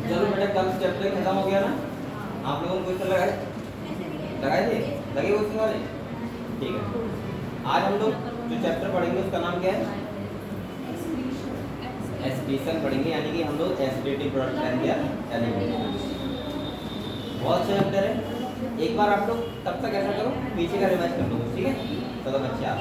चलो बेटा कल चैप्टर खत्म हो गया ना, आप लोगों को क्वेश्चन लगाए थे, लगे क्वेश्चन वाले? ठीक है, आज हम लोग जो चैप्टर पढ़ेंगे उसका नाम क्या है? एक्सप्रेशन पढ़ेंगे, यानी कि हम लोग एक्सप्रेटिव प्रोडक्ट एंड देयर एलिमेंट्स। बहुत अच्छा चैप्टर है। एक बार आप लोग तब तक ऐसा करो, पीछे का रिवाइज कर लो, ठीक है? चलो बच्चे आप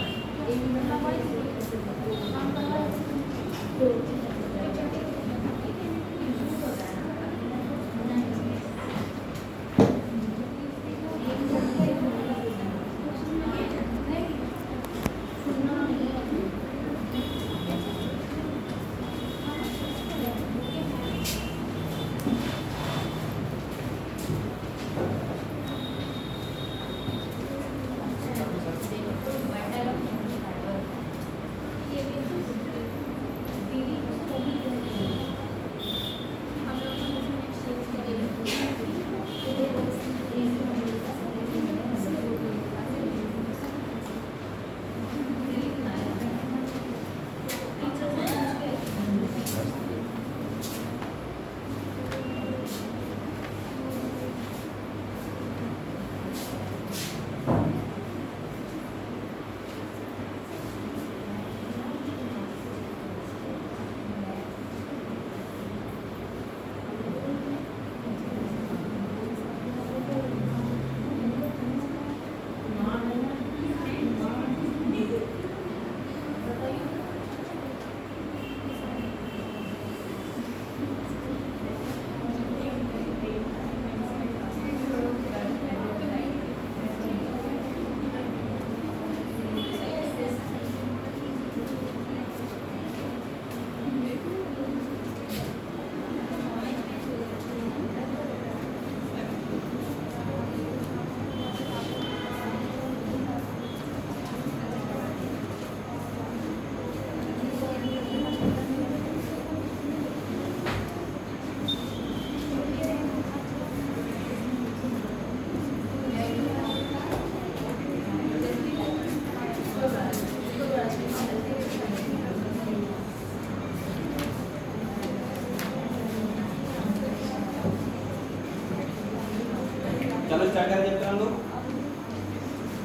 चलो स्टार्ट करें चैप्टर हम लोग।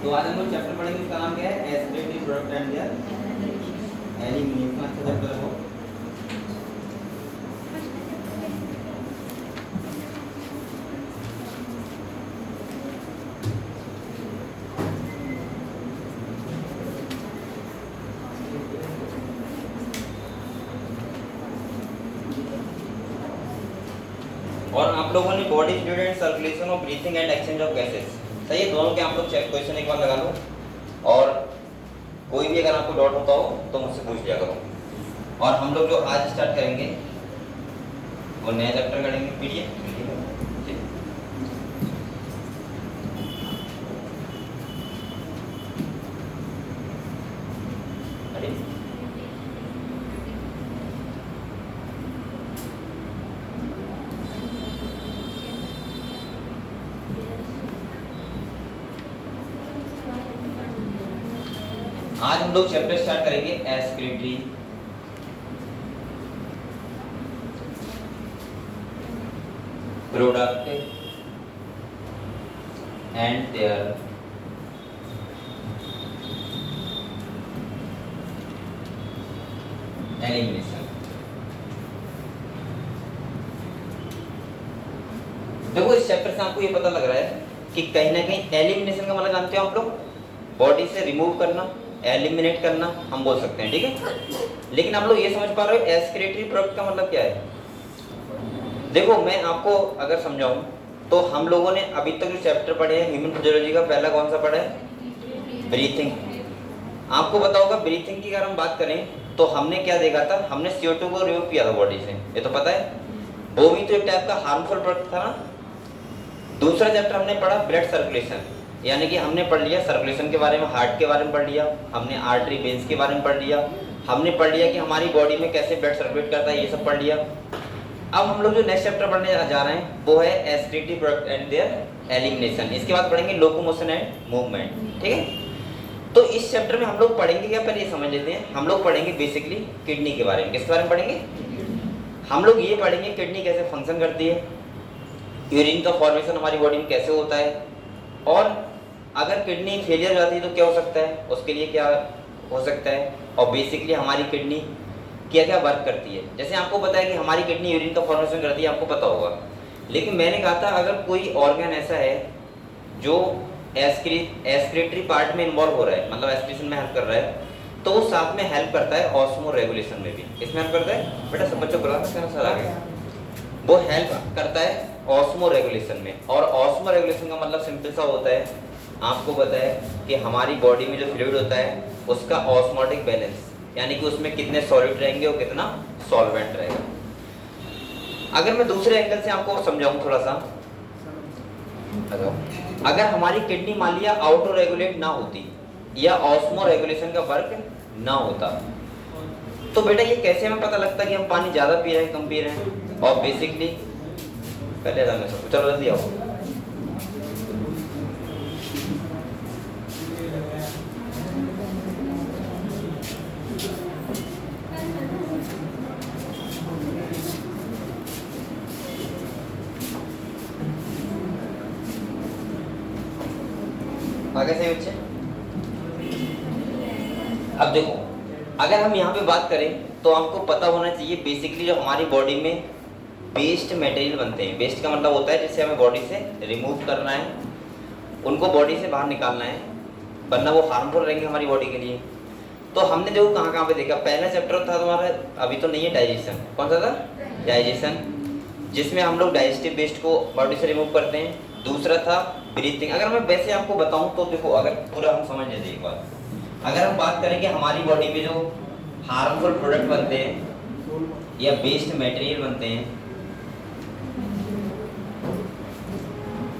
तो आज हम लोग चैप्टर पढ़ेंगे, उसका नाम क्या है? एक्सप्रेटिव प्रोडक्ट एंड देयर एलिमेंट्स। अच्छा चैप्टर है वो। और आप लोगों ने body fluid and circulation of breathing and exchange of gases, सही है? दोनों के आप लोग चेक क्वेश्चन एक बार लगा लो, और कोई भी अगर आपको डाउट होता हो तो मुझसे पूछ लिया करो। और हम लोग जो आज स्टार्ट करेंगे वो नया चैप्टर करेंगे पीडीएफ। आज हम लोग चैप्टर स्टार्ट करेंगे excretory product and there elimination. देखो इस चैप्टर से आपको ये पता लग रहा है कि कहीं ना कहीं एलिमिनेशन का मतलब जानते हो आप लोग? बॉडी से रिमूव करना, एलिमिनेट करना हम बोल सकते हैं, ठीक है? लेकिन आप लोग ये समझ पा रहे हो एक्सक्रीटरी प्रोडक्ट का मतलब क्या है? देखो मैं आपको अगर समझाऊं तो हम लोगों ने अभी तक जो चैप्टर पढ़े हैं ह्यूमन फिजियोलॉजी का, पहला कौन सा पढ़ा है? ब्रीथिंग। आपको पता होगा ब्रीथिंग की अगर हम बात करें तो हमने क्या देखा था? हमने CO2 को रिमूव किया था बॉडी से, ये तो पता है। वो भी तो एक टाइप का हार्मफुल प्रोडक्ट था ना। दूसरा चैप्टर हमने पढ़ा ब्लड सर्कुलेशन, यानी कि हमने पढ़ लिया सर्कुलेशन के बारे में, हार्ट के बारे में पढ़ लिया, हमने आर्टरी वेन्स के बारे में पढ़ लिया, हमने पढ़ लिया कि हमारी बॉडी में कैसे ब्लड सर्कुलेट करता है, ये सब पढ़ लिया। अब हम लोग जो नेक्स्ट चैप्टर पढ़ने जा रहे हैं वो है excretive product and there elimination. इसके बाद पढ़ेंगे लोकोमोशन एंड मूवमेंट, ठीक है? तो इस चैप्टर में हम लोग पढ़ेंगे क्या, पहले ये समझ लेते हैं। हम लोग पढ़ेंगे बेसिकली किडनी के बारे में। किसके बारे में पढ़ेंगे? हम लोग ये पढ़ेंगे किडनी कैसे फंक्शन करती है, यूरिन का फॉर्मेशन हमारी बॉडी में कैसे होता है, और अगर किडनी फेलियर हो जाती है तो क्या हो सकता है, उसके लिए क्या हो सकता है, और बेसिकली हमारी किडनी क्या क्या वर्क करती है। जैसे आपको पता है कि हमारी किडनी यूरिन का फॉर्मेशन करती है, आपको पता होगा, लेकिन मैंने कहा था अगर कोई ऑर्गन ऐसा है जो एस्क्रेटरी पार्ट में इन्वॉल्व हो रहा है, मतलब एस्क्रीशन में हेल्प कर रहा है, तो वो साथ में हेल्प करता है ऑस्मो रेगुलेशन में भी। इसमें हेल्प करता है बेटा, सब बच्चों को सर आ गया, वो हेल्प करता है ऑस्मो रेगुलेशन में। और ऑस्मो रेगुलेशन का मतलब सिंपल सा होता है, आपको पता है कि हमारी बॉडी में जो फ्लूइड होता है उसका ऑस्मोटिक बैलेंस, यानी कि उसमें कितने सॉलिड रहेंगे और कितना सॉल्वेंट रहेगा। अगर मैं दूसरे एंगल से आपको समझाऊं थोड़ा सा, अगर हमारी किडनी मान लिया आउटो रेगुलेट ना होती या ऑस्मो रेगुलेशन का वर्क ना होता, तो बेटा ये कैसे हमें पता लगता कि हम पानी ज्यादा पी रहे हैं कम पी रहे हैं। और बेसिकली पहले सब चलो जल्दी आओ, आगे से बच्चे। अब देखो, अगर हम यहाँ पे बात करें तो आपको पता होना चाहिए बेसिकली जो हमारी बॉडी में वेस्ट मटेरियल बनते हैं, वेस्ट का मतलब होता है जिसे हमें बॉडी से रिमूव करना है, उनको बॉडी से बाहर निकालना है, वरना वो हार्मफुल रहेंगे हमारी बॉडी के लिए। तो हमने देखो कहाँ कहाँ पे देखा, पहला चैप्टर था तुम्हारा, अभी तो नहीं है, डाइजेशन। कौन सा था? डाइजेशन, जिसमें हम लोग डाइजेस्टिव वेस्ट को बॉडी से रिमूव करते हैं। दूसरा था ब्रीथिंग। अगर मैं वैसे आपको बताऊं तो देखो, अगर पूरा हम समझ लेते एक बार, अगर हम बात करें कि हमारी बॉडी में जो हार्मफुल प्रोडक्ट बनते हैं या वेस्ट मटेरियल बनते हैं,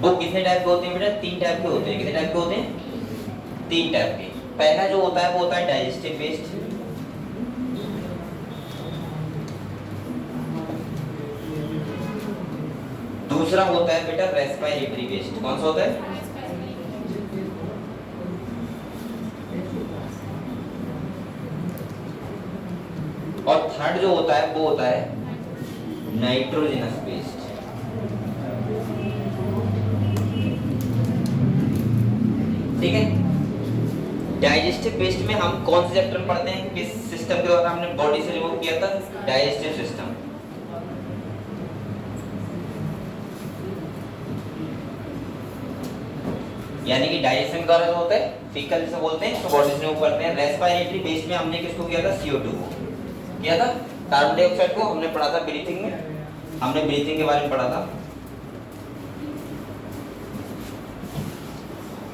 वो कितने टाइप के होते हैं बेटा? 3 टाइप के होते हैं। कितने टाइप के होते हैं? 3 टाइप के। पहला जो होता है वो होता है डाइजेस्टिव वेस्ट, दूसरा होता है बेटा रेस्पिरेटरी वेस्ट। कौन सा होता है? और थर्ड जो होता है वो होता है नाइट्रोजनस वेस्ट। ठीक है, डाइजेस्टिव वेस्ट में हम कौन से चैप्टर में पढ़ते हैं, किस सिस्टम के द्वारा हमने बॉडी से रिमूव किया था? Digestive system. यानी कि डाइजेशन के द्वारा जो होता है फीकल जिसे बोलते हैं, तो बॉडी से रिमूव करते हैं। रेस्पिरेटरी वेस्ट में हमने किसको किया था? CO2 को किया था, कार्बन डाइऑक्साइड को हमने पढ़ा था ब्रीथिंग में, हमने ब्रीथिंग के बारे में पढ़ा था।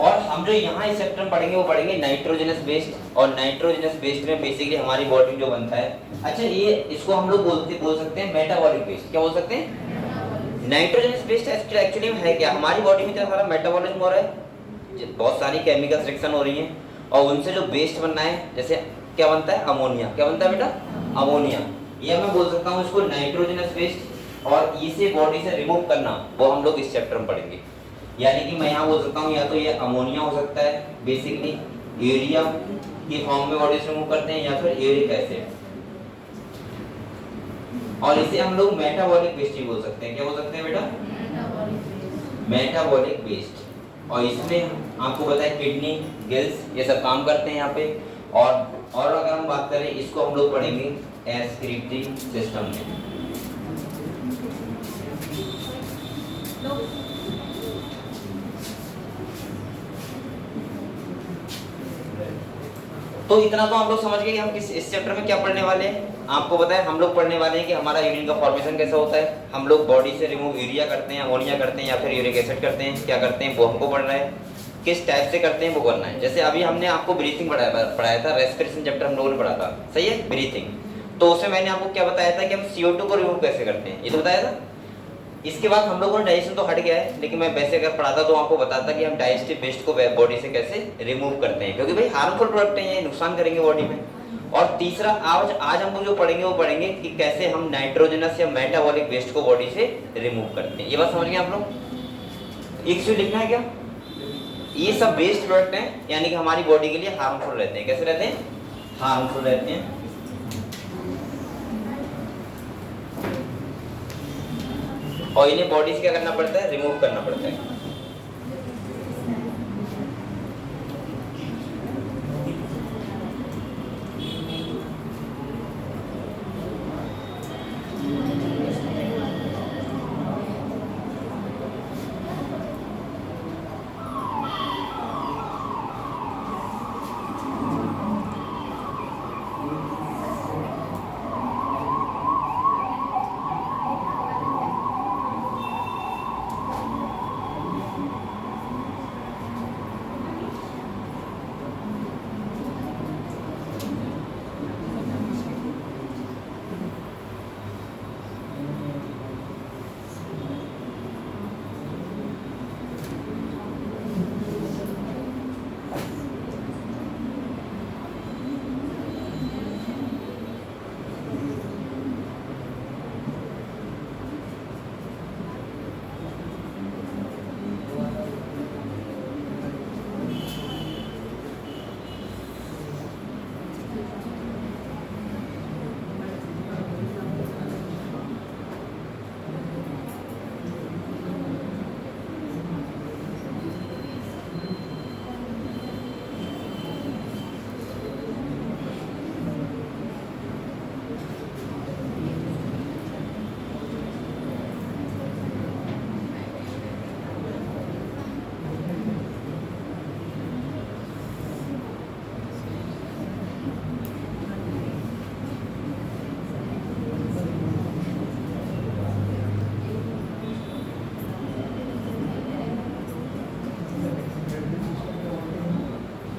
और हम जो यहाँ इस चैप्टर में पढ़ेंगे वो पढ़ेंगे नाइट्रोजनस वेस्ट। और नाइट्रोजनस वेस्ट में बेसिकली हमारी बॉडी में जो बनता है, अच्छा ये इसको हम लोग बोल सकते हैं मेटाबॉलिक वेस्ट। क्या बोल सकते हैं? नाइट्रोजनस वेस्ट एक्चुअली में है क्या? हमारी बॉडी में इतना सारा मेटाबॉलिज्म हो रहा है, बहुत सारी केमिकल रिएक्शन हो रही हैं, और उनसे जो वेस्ट बनना है, जैसे क्या बनता है? अमोनिया। क्या बनता है बेटा? अमोनिया। ये मैं बोल सकता हूँ इसको नाइट्रोजनस वेस्ट, और इसे बॉडी से रिमूव करना वो हम लोग इस चैप्टर में पढ़ेंगे। यानी कि मैं यहाँ बोल सकता हूँ या तो ये अमोनिया हो सकता है, बेसिकली यूरिया की फॉर्म में बॉडी से रिमूव करते हैं, या फिर यूरिक एसिड, और इसे हम लोग मेटाबॉलिक वेस्ट ही बोल सकते हैं। क्या बोल सकते हैं बेटा? Metabolic waste. और इसमें आपको पता है किडनी, गिल्स ये सब काम करते हैं यहाँ पे। और अगर हम बात करें, इसको हम लोग पढ़ेंगे एक्सक्रीटरी सिस्टम में। तो इतना तो हम लोग समझ गए कि हम इस चैप्टर में क्या पढ़ने वाले हैं। आपको पता है हम लोग पढ़ने वाले हैं कि हमारा यूरिन का फॉर्मेशन कैसा होता है, हम लोग बॉडी से रिमूव यूरिया करते हैं, अमोनिया करते हैं, या फिर यूरिक एसिड करते हैं, क्या करते हैं वो हमको पढ़ना है, किस टाइप से करते हैं वो करना है। जैसे अभी हमने आपको ब्रीथिंग पढ़ाया था, रेस्पिरेशन चैप्टर हम लोगों ने पढ़ा था, सही है, ब्रीथिंग। तो उसमें मैंने आपको क्या बताया था कि हम CO2 को रिमूव कैसे करते हैं, ये तो बताया था। इसके बाद हम लोगों ने डाइजेशन तो हट गया है, लेकिन मैं वैसे अगर पढ़ाता तो आपको बताता कि हम डाइजेस्टिव वेस्ट को बॉडी से कैसे रिमूव करते हैं, क्योंकि भाई हार्मफुल प्रोडक्ट हैं, ये नुकसान करेंगे बॉडी में। और तीसरा आज हम लोग जो पढ़ेंगे वो पढ़ेंगे कि कैसे हम नाइट्रोजनस या मेटाबॉलिक वेस्ट को बॉडी से रिमूव करते हैं। ये बात समझ गए आप लोग? एक चीज लिखना है क्या? ये सब वेस्ट प्रोडक्ट हैं, यानी कि हमारी बॉडी के लिए हार्मफुल रहते हैं। कैसे रहते हैं? हार्मफुल रहते हैं। और इन्हें बॉडी से क्या करना पड़ता है, रिमूव करना पड़ता है।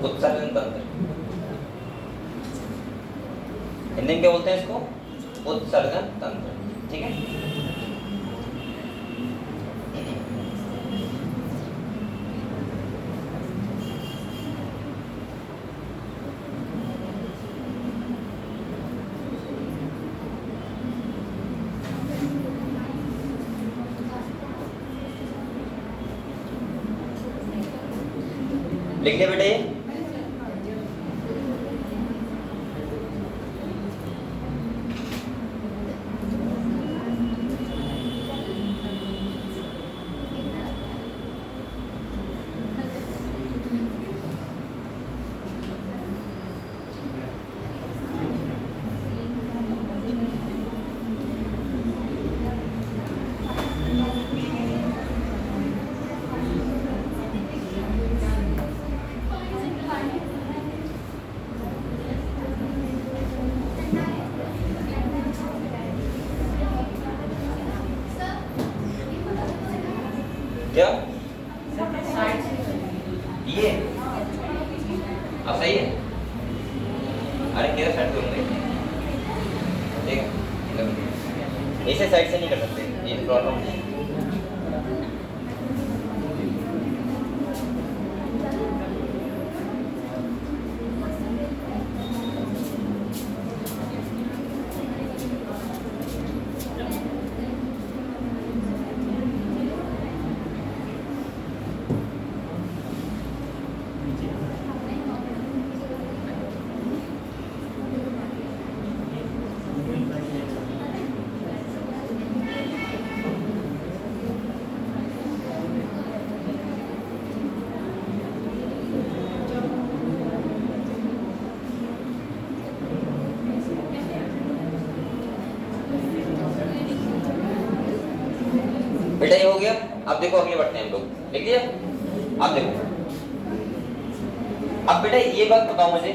उत्सर्जन तंत्र, हिंदी में क्या बोलते हैं इसको, उत्सर्जन तंत्र। ठीक है, लिख लिया बेटा ये। क्या ये अब सही है? अरे किधर साइड पे होंगे, ठीक है, ऐसे साइड से नहीं कर सकते, ये प्रॉब्लम है। बेटा ये हो गया। अब देखो आगे बढ़ते हैं हम लोग, लिख लिया? अब देखो, अब बेटा ये बात बताओ मुझे,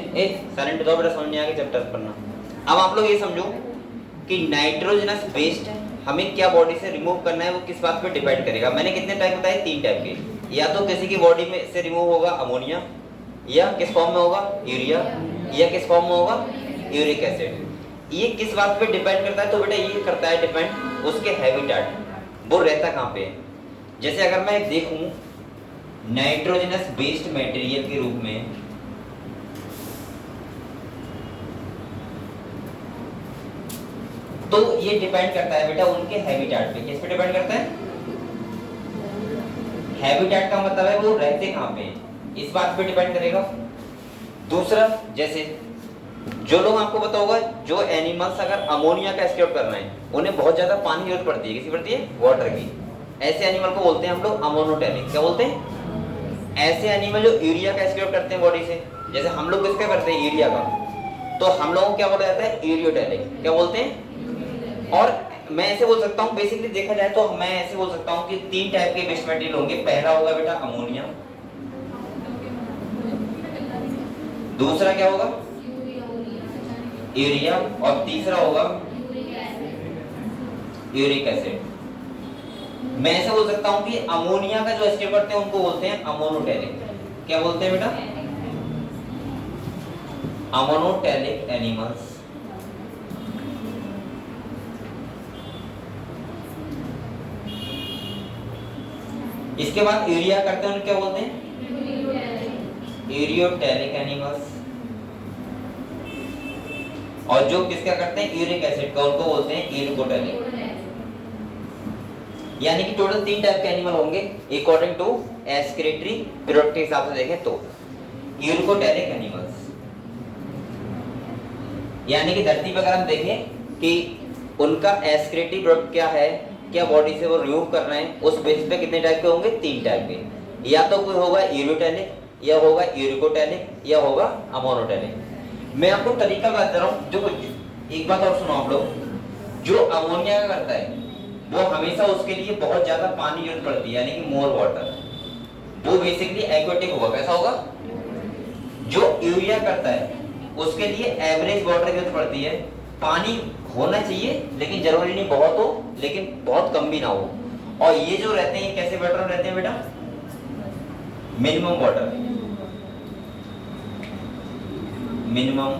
साइलेंट बताओ बेटा, समझ नहीं आ गया चैप्टर पढ़ना। अब आप लोग ये समझो कि नाइट्रोजनस वेस्ट हमें क्या बॉडी से रिमूव करना है, वो किस बात पे डिपेंड करेगा। मैंने कितने टाइप बताए, 3 टाइप के। या तो किसी की बॉडी में से रिमूव होगा अमोनिया, या किस फॉर्म में होगा यूरिया, या किस फॉर्म में होगा यूरिक एसिड। ये किस बात पे डिपेंड करता है, तो बेटा ये करता है डिपेंड उसके हैबिटेट, वो रहता कहाँ पे है। जैसे अगर मैं देखूं नाइट्रोजनस बेस्ड मटेरियल के रूप में, तो ये डिपेंड करता है बेटा उनके हैबिटेट पे। किस पे डिपेंड करता है? हैबिटेट का मतलब है वो रहते कहाँ पे, इस बात पे डिपेंड करेगा। दूसरा, जैसे जो लोग आपको पता होगा, जो एनिमल्स अगर अमोनिया का एस्केप करना है उन्हें बहुत ज्यादा पानी की जरूरत पड़ती है, किसी पड़ती है, वाटर की। ऐसे एनिमल को बोलते हैं हम लोग अमोनोटैनिक। क्या बोलते हैं? ऐसे एनिमल जो यूरिया का एस्केप करते हैं बॉडी से, जैसे हम लोग किसका करते हैं, यूरिया का, तो हम लोगों को क्या बोला जाता है, यूरियोटैनिक। क्या बोलते हैं? और मैं ऐसे बोल सकता हूँ, बेसिकली देखा जाए तो मैं ऐसे बोल सकता हूँ कि 3 टाइप के वेस्ट मटेरियल होंगे। पहला होगा बेटा अमोनिया, दूसरा क्या होगा, यूरिया, और तीसरा होगा यूरिक एसिड। मैं ऐसे बोल सकता हूं कि अमोनिया का जो एस्केप करते हैं उनको बोलते हैं अमोनोटैनिक। क्या बोलते हैं बेटा? अमोनोटैनिक एनिमल्स। इसके बाद यूरिया करते हैं, उनको क्या बोलते हैं, यूरियोटैनिक एनिमल्स। और जो किसका करते हैं, यूरिक एसिड का, उनको बोलते हैं यूरिकोटैनिक। यानी कि टोटल 3 टाइप के एनिमल होंगे अकॉर्डिंग टू एस्क्रेटरी पीरियड के हिसाब से देखें तो। यूरिकोटैनिक एनिमल्स यानी कि धरती पर अगर हम देखें कि उनका एस्क्रेटरी प्रोडक्ट क्या है, क्या बॉडी से वो रिमूव कर रहे हैं, उस बेसिस पे कितने टाइप के होंगे, 3 टाइप के। या तो कोई होगा यूरियोटैनिक, या होगा यूरिकोटैनिक, या होगा अमोनोटैनिक। मैं आपको तरीका बता रहा हूँ। जो एक बात और सुनो आप लोग, जो अमोनिया का करता है वो हमेशा उसके लिए बहुत ज्यादा पानी जरूरत पड़ती है, यानी कि मोर वाटर। वो बेसिकली एक्वेटिक होगा। कैसा होगा? जो यूरिया करता है उसके लिए एवरेज वाटर की जरूरत पड़ती है। पानी होना चाहिए लेकिन जरूरी नहीं बहुत हो, लेकिन बहुत कम भी ना हो। और ये जो रहते हैं, कैसे वाटर रहते हैं बेटा, मिनिमम वाटर, मिनिमम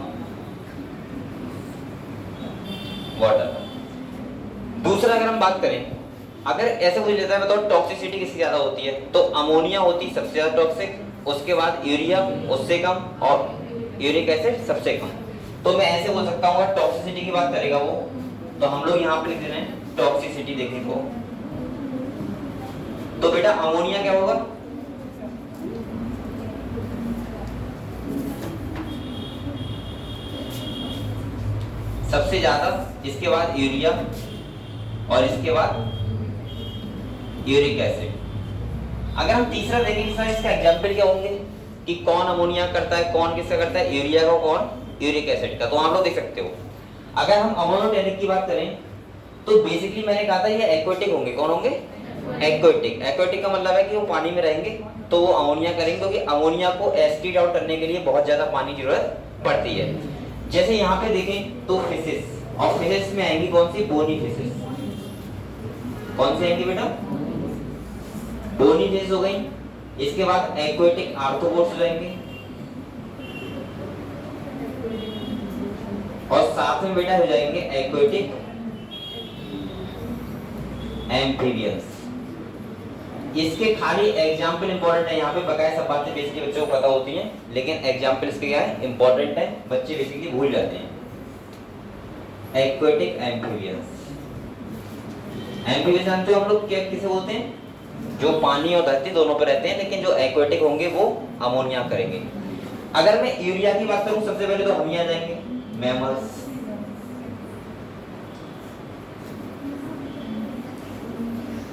वाटर। दूसरा अगर हम बात करें, अगर ऐसे पूछ लेता है बताओ टॉक्सिसिटी किससे ज्यादा होती है, तो अमोनिया होती है सबसे ज्यादा टॉक्सिक, उसके बाद यूरिया उससे कम, और यूरिक एसिड सबसे कम। तो मैं ऐसे बोल सकता हूँ टॉक्सिसिटी की बात करेगा वो, तो हम लोग यहाँ पे लिख रहे हैं टॉक्सिसिटी देखने को। तो बेटा अमोनिया क्या होगा, सबसे ज्यादा, इसके बाद यूरिया, और इसके बाद यूरिक एसिड। अगर हम तीसरा देखेंगे सर, इसका एग्जांपल क्या होंगे कि कौन अमोनिया करता है, कौन किसका करता है, यूरिया का, कौन यूरिक एसिड का। तो आप लोग देख सकते हो, अगर हम अमोनोटैनिक की बात करें तो बेसिकली मैंने कहा था ये एक्वेटिक होंगे। कौन होंगे? एक्वेटिक। एक्वेटिक का मतलब है कि वो पानी में रहेंगे, तो वो अमोनिया करेंगे, क्योंकि अमोनिया को एस्केट आउट करने के लिए बहुत ज्यादा पानी की जरूरत पड़ती है। जैसे यहाँ पे देखें तो फिशिस, और फिशिस में आएंगी कौन सी, बोनी फिशिस। कौन सी आएंगी बेटा, बोनी फिश हो गई। इसके बाद एक्वेटिक आर्थ्रोपोड्स हो जाएंगे, और साथ में बेटा हो जाएंगे एक्वेटिक एम्फीबियंस। इसके खाली एग्जाम्पल इंपॉर्टेंट है, यहाँ पे बकाया सब बातें बेसिकली बच्चों को पता होती हैं, लेकिन एग्जाम्पल इसके क्या है, इंपॉर्टेंट है, बच्चे बेसिकली भूल जाते हैं। एक्वेटिक एम्फीबियंस, एम्फीबियंस जानते हो हम लोग क्या किसे बोलते हैं, जो पानी और धरती दोनों पर रहते हैं, लेकिन जो एक्वेटिक होंगे वो अमोनिया करेंगे। अगर मैं यूरिया की बात करूं, सबसे पहले तो हम ही आ जाएंगे, मैमल्स।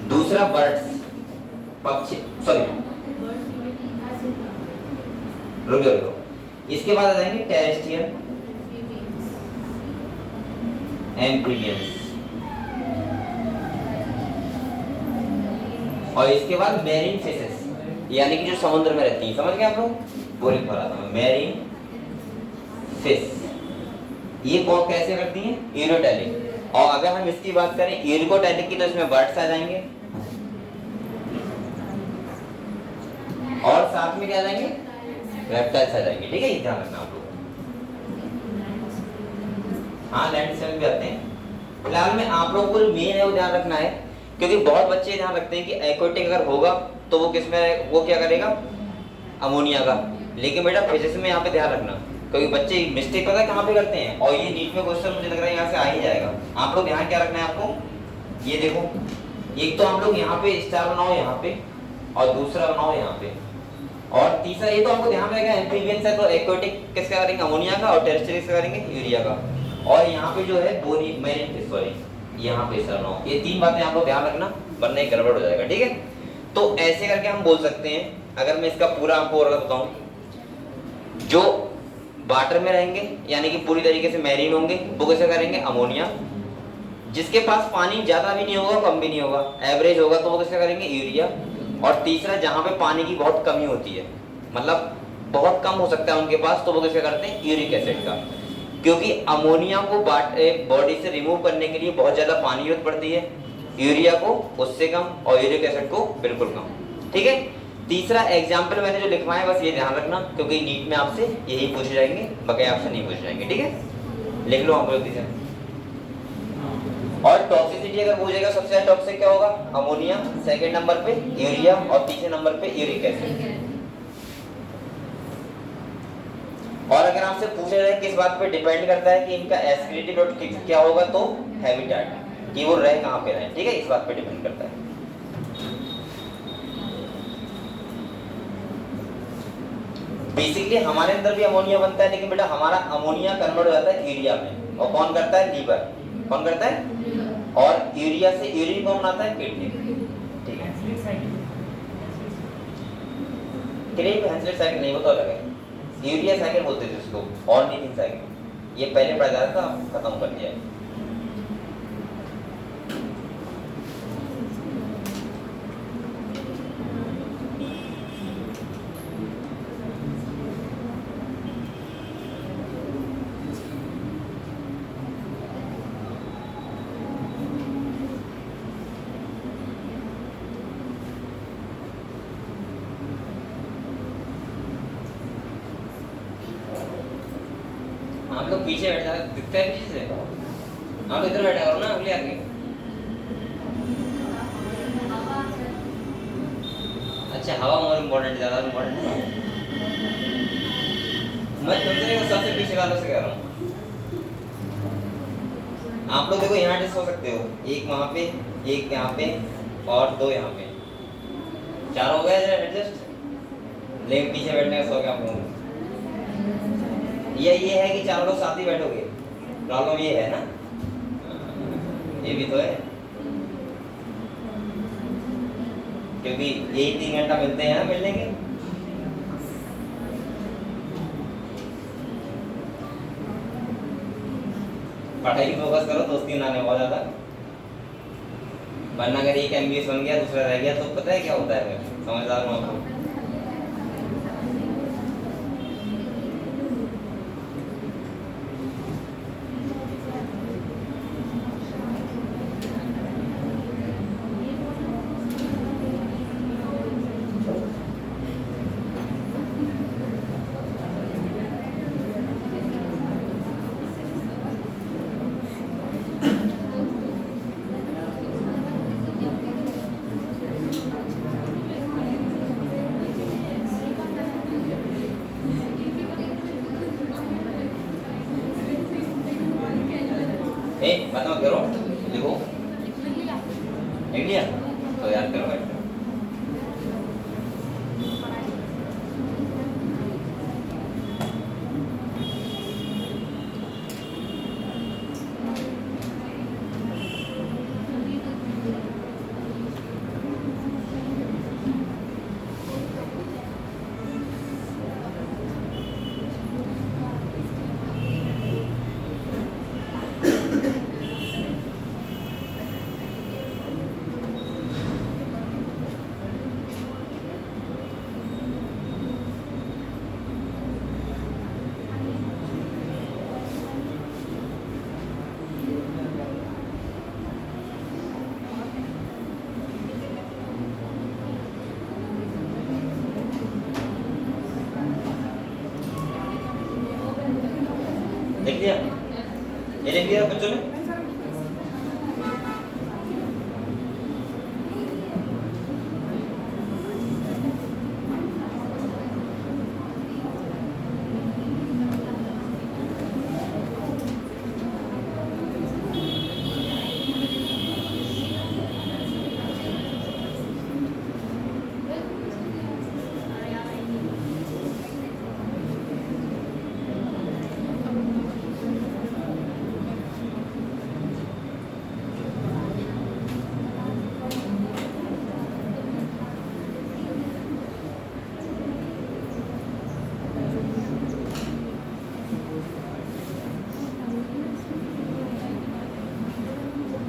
दूसरा बर्ड्स, पक्षी, सॉरी रुको, इसके बाद आ जाएंगे टेरेस्ट्रियल एम्फीबियंस, और इसके बाद मैरीन फिशेस, यानी कि जो समुद्र में रहती हैं। समझ गए आप लोग? वो लिख रहा था मैं, मैरीन फिश। ये कौन कैसे करती हैं, यूरियोटैनिक। और अगर हम इसकी बात करें यूरिकोटैनिक की, तो इसमें बर्ड्स आ जाएंगे, और साथ में क्या आ जाएंगे, रेप्टाइल्स आ जाएंगे। ठीक है, ये ध्यान रखना आप लोग। हाँ, लैंड से भी आते हैं। फिलहाल में आप लोगों को मेन है वो ध्यान रखना है, क्योंकि बहुत बच्चे ध्यान रखते हैं कि एक्वेटिक अगर होगा तो वो किसमें, वो क्या करेगा, अमोनिया का। लेकिन बेटा फिजिक्स में यहाँ पे ध्यान रखना, क्योंकि बच्चे मिस्टेक पता है कहाँ पे करते हैं, और ये नीट में क्वेश्चन मुझे लग रहा है यहाँ से आ ही जाएगा। आप लोग ध्यान क्या रखना है आपको, ये देखो, एक तो आप लोग यहाँ पे स्टार बनाओ यहाँ पे, और दूसरा बनाओ यहाँ पे। और तीसरा ये तो आपको ध्यान रहेगा एम्फीबियंस है तो एक्वेटिक किसका करेंगे, अमोनिया का, और टेरेस्ट्रियल किसका करेंगे, यूरिया का। और यहाँ पे जो है बोनी मैरिन फिश, सॉरी यहाँ पे सर नो, ये तीन बातें आपको ध्यान रखना वरना ये गड़बड़ हो जाएगा, ठीक है। तो ऐसे करके हम बोल सकते हैं, अगर मैं इसका पूरा आपको और बताऊं, जो वाटर में रहेंगे यानी कि पूरी तरीके से मैरीन होंगे वो कैसे करेंगे, अमोनिया। जिसके पास पानी ज्यादा भी नहीं होगा कम भी नहीं होगा, एवरेज होगा, तो वो कैसे करेंगे, यूरिया। और तीसरा जहां पे पानी की बहुत कमी होती है, मतलब बहुत कम हो सकता है उनके पास, तो वो कैसे करते हैं, यूरिक एसिड का। क्योंकि अमोनिया को बॉडी से रिमूव करने के लिए बहुत ज्यादा पानी जरूरत पड़ती है, यूरिया को उससे कम, और यूरिक एसिड को बिल्कुल कम, ठीक है। तीसरा एग्जाम्पल मैंने जो लिखवाया है बस ये ध्यान रखना, क्योंकि नीट में आपसे यही पूछे जाएंगे, बकाया आपसे नहीं पूछे जाएंगे, ठीक है। लिख लो आप लोग दीजिए। और टॉक्सिसिटी अगर पूछेगा सबसे ज्यादा टॉक्सिक क्या होगा, अमोनिया, सेकंड नंबर पे यूरिया, और तीसरे नंबर पे यूरिक एसिड। और अगर आपसे पूछा जाए किस बात पे डिपेंड करता है कि इनका एसिडिटी डॉट क्या होगा, तो हैबिटेट, कि वो रहे कहाँ पे रहे, ठीक है, इस बात पे डिपेंड करता है। बेसिकली हमारे अंदर भी अमोनिया बनता है, लेकिन बेटा हमारा अमोनिया कन्वर्ट हो जाता है यूरिया में, और कौन करता है, लीवर। कौन करता है, और यूरिया से यूरिन कौन बनाता है, किडनी, ठीक है। क्रेब हैंसलेट साइकिल नहीं, वो तो अलग है, यूरिया साइकिल बोलते थे उसको, ऑर्निथिन साइकिल, ये पहले पढ़ा जाता था, खत्म कर दिया है। आप लोग पीछे बैठ जाओ, दिखता है पीछे से, आप इधर बैठा करो ना, अगले आगे। अच्छा, हवा मोर इम्पोर्टेंट, ज्यादा इम्पोर्टेंट है। मैं तुमसे सबसे पीछे वालों से कह रहा हूँ, आप लोग देखो यहाँ एडजस्ट हो सकते हो, एक वहाँ पे, एक यहाँ पे, और दो यहाँ पे, चार हो गए एडजस्ट। लेकिन पीछे बैठने का शौक है आप लोगों को, ये है कि चारों लोग साथ ही बैठोगे, प्रॉब्लम ये है ना, ये भी तो है, क्योंकि यही 3 घंटा मिलते हैं ना, मिलने के। पढ़ाई की फोकस करो, दोस्ती ना बहुत ज्यादा, वरना अगर एक एमबीएस बन गया दूसरा रह गया तो पता है क्या होता है, समझदार हूँ आपको। बात मत करो, लिखो, लिख लिया तो याद करो बैठ। लिख दिया, ये लिख दिया बच्चों ने।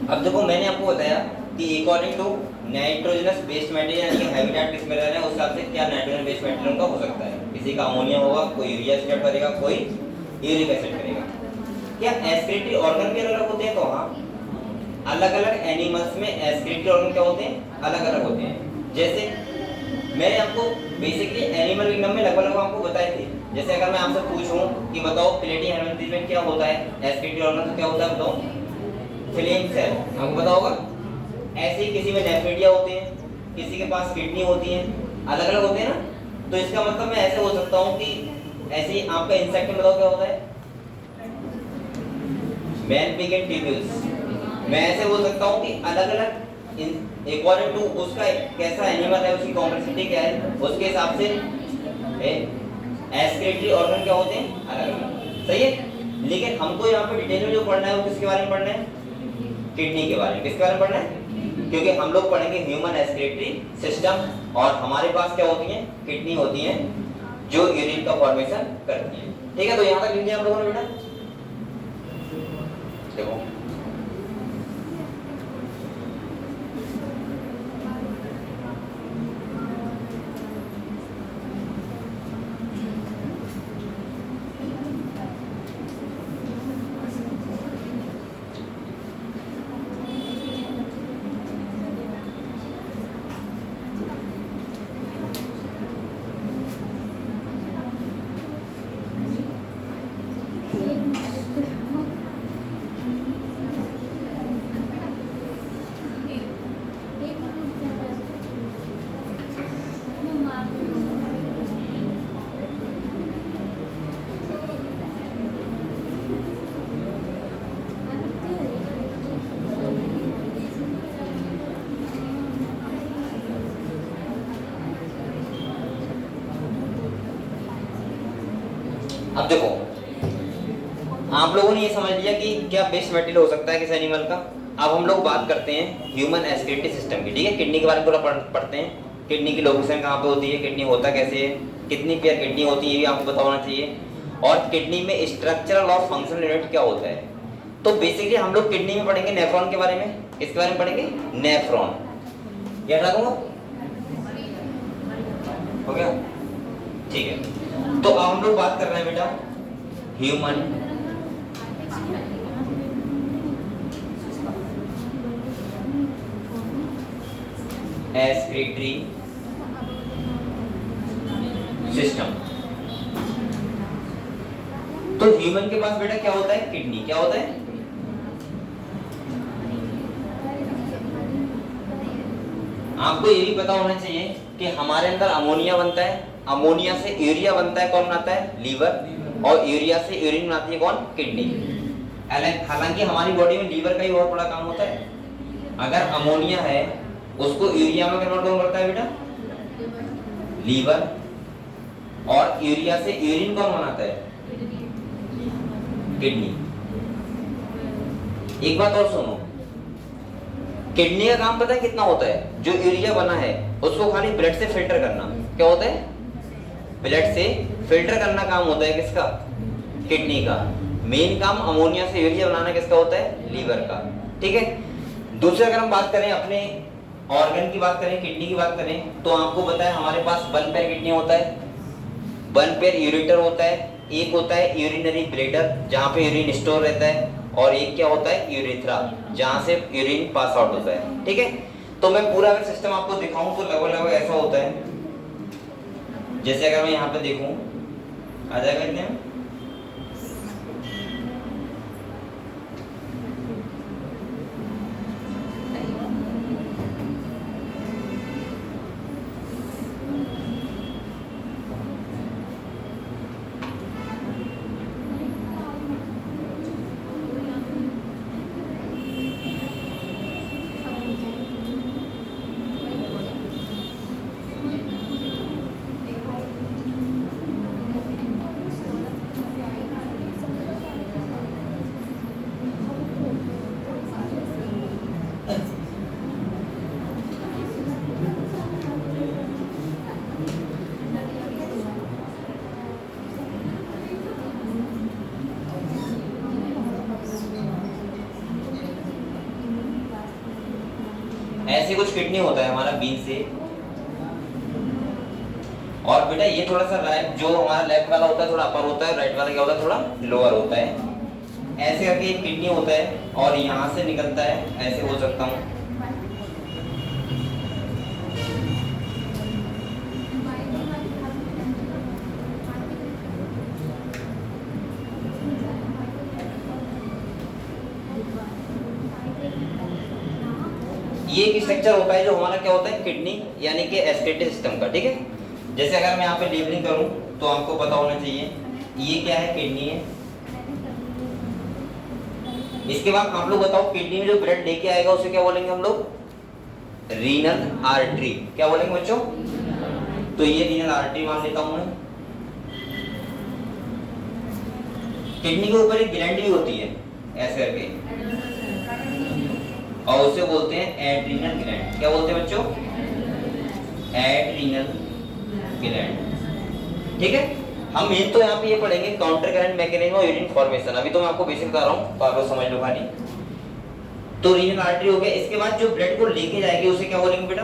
अब देखो मैंने आपको बताया कि according to nitrogenous based material यानी कि हैबिटेट किस में रह रहे हैं उस हिसाब से क्या नाइट्रोजन बेस्ड मटेरियल का हो सकता है। किसी का अमोनिया होगा, कोई यूरिया एसिड करेगा, कोई यूरिक एसिड करेगा। क्या एस्क्रीटरी ऑर्गन भी अलग अलग होते हैं? तो हाँ, अलग अलग एनिमल्स में एस्क्रीटरी ऑर्गन क्या होते हैं? अलग अलग होते हैं। जैसे मैंने आपको बेसिकली एनिमल किंगडम में लगभग आपको बताए थे। जैसे अगर मैं आपसे पूछूं कि बताओ प्लेटी हेलमेंथ्रीज में क्या होता है, एस्क्रीटरी ऑर्गन क्या होता है, बताओ। फिलिंग सेल, आपको पता होगा। ऐसे ही किसी में नेफ्रिडिया होते हैं, किसी के पास किडनी होती है, अलग अलग होते हैं ना। तो इसका मतलब मैं ऐसे हो सकता हूँ कि ऐसे ही आपका इंसेक्ट में बताओ क्या होता है, मैन पिग एंड ट्यूब्यूल्स। मैं ऐसे बोल सकता हूँ कि अलग अलग अकॉर्डिंग टू उसका कैसा एनिमल है, उसकी कॉम्प्लेक्सिटी क्या है, उसके हिसाब से एस्क्रीटरी ऑर्गन क्या होते हैं, अलग अलग। सही है। लेकिन हमको यहाँ पे डिटेल में जो पढ़ना है वो किसके बारे में पढ़ना है? किडनी के बारे में। किसके बारे में पढ़ना है? क्योंकि हम लोग पढ़ेंगे ह्यूमन एस्क्रीटरी सिस्टम और हमारे पास क्या होती है? किडनी होती है जो यूरिन का फॉर्मेशन करती है। ठीक है, तो यहाँ तक लिख लिया हम लोगों ने बेटा। देखो अब देखो आप लोगों ने ये समझ लिया कि क्या बेस्ट मटेरियल हो सकता है किसी एनिमल का। अब हम लोग बात करते हैं ह्यूमन एस्क्रीटरी सिस्टम की। ठीक है, किडनी के बारे में थोड़ा पढ़ते हैं। किडनी की लोकेशन कहाँ पे होती है, किडनी होता कैसे है, कितनी पेयर किडनी होती है ये भी आपको पता होना चाहिए, और किडनी में स्ट्रक्चरल और फंक्शनल यूनिट क्या होता है। तो बेसिकली हम लोग किडनी में पढ़ेंगे नेफ्रॉन के बारे में। किसके बारे में पढ़ेंगे? नेफ्रॉन। याद रखूंगा, हो गया? ठीक है, तो अब हम लोग बात कर रहे हैं बेटा ह्यूमन एस्क्रीटरी सिस्टम। तो ह्यूमन के पास बेटा क्या होता है? किडनी। क्या होता है? आपको ये भी पता होना चाहिए कि हमारे अंदर अमोनिया बनता है, अमोनिया से यूरिया बनता है, कौन बनाता है? लीवर, और यूरिया से यूरिन बनाती है कौन? किडनी। हालांकि हमारी बॉडी में लीवर का ही बहुत बड़ा काम होता है। अगर अमोनिया है उसको यूरिया में कन्वर्ट कौन करता है बेटा? लीवर, और यूरिया से यूरिन कौन बनाता है? किडनी। एक बात और सुनो, किडनी का काम पता है कितना होता है? जो यूरिया बना है उसको खाली ब्लड से फिल्टर करना। क्या होता है? ब्लड से फिल्टर करना काम होता है किसका? किडनी का। मेन काम अमोनिया से यूरिया बनाना किसका होता है? लीवर का। ठीक है। दूसरा अगर हम बात करें अपने ऑर्गन की बात करें, किडनी की बात करें, तो आपको बताया हमारे पास 1 पेयर किडनी होता है, 1 पेयर यूरेटर होता है, एक होता है यूरिनरी ब्लैडर जहाँ पे यूरिन स्टोर रहता है, और एक क्या होता है? यूरेथ्रा जहाँ से यूरिन पास आउट होता है। ठीक है, तो मैं पूरा अगर सिस्टम आपको दिखाऊं तो लगभग ऐसा होता है। जैसे अगर मैं यहाँ पे देखूं, आ जाएगा इतने में? ऐसे कुछ किडनी होता है हमारा बीन से। और बेटा ये थोड़ा सा राइट, जो हमारा लेफ्ट वाला होता है थोड़ा अपर होता है, राइट वाला क्या होता है थोड़ा लोअर होता है। ऐसे करके एक किडनी होता है और यहाँ से निकलता है, ऐसे बोल सकता हूँ। ये एक स्ट्रक्चर होता है जो हमारा क्या होता है किडनी यानी कि एस्केलेटरी सिस्टम का, ठीक है। जैसे अगर मैं यहाँ पे लेबलिंग करूँ तो आपको पता होना चाहिए ये क्या है, किडनी है। इसके बाद आप लोग बताओ किडनी में जो ब्लड लेके आएगा उसे क्या बोलेंगे हम लोग, रीनल आर्टरी। क्या बोलेंगे बच्चों, तो ये रीनल आर्टरी मान लेता हूं मैं। किडनी के ऊपर एक ग्लैंड भी होती है ऐसे करके, और उसे बोलते हैं एड्रीनल ग्लैंड। क्या बोलते हैं बच्चों, एड्रीनल ग्लैंड, ठीक है। हम मेन तो यहाँ पे ये पढ़ेंगे काउंटर करंट मैकेनिज्म और यूरिन फॉर्मेशन। अभी तो मैं आपको बेसिक बता रहा हूँ तो आप लोग समझ लो खाली। तो रीनल आर्टरी हो गया। इसके बाद जो ब्लड को लेके जाएगी उसे क्या बोलेंगे बेटा,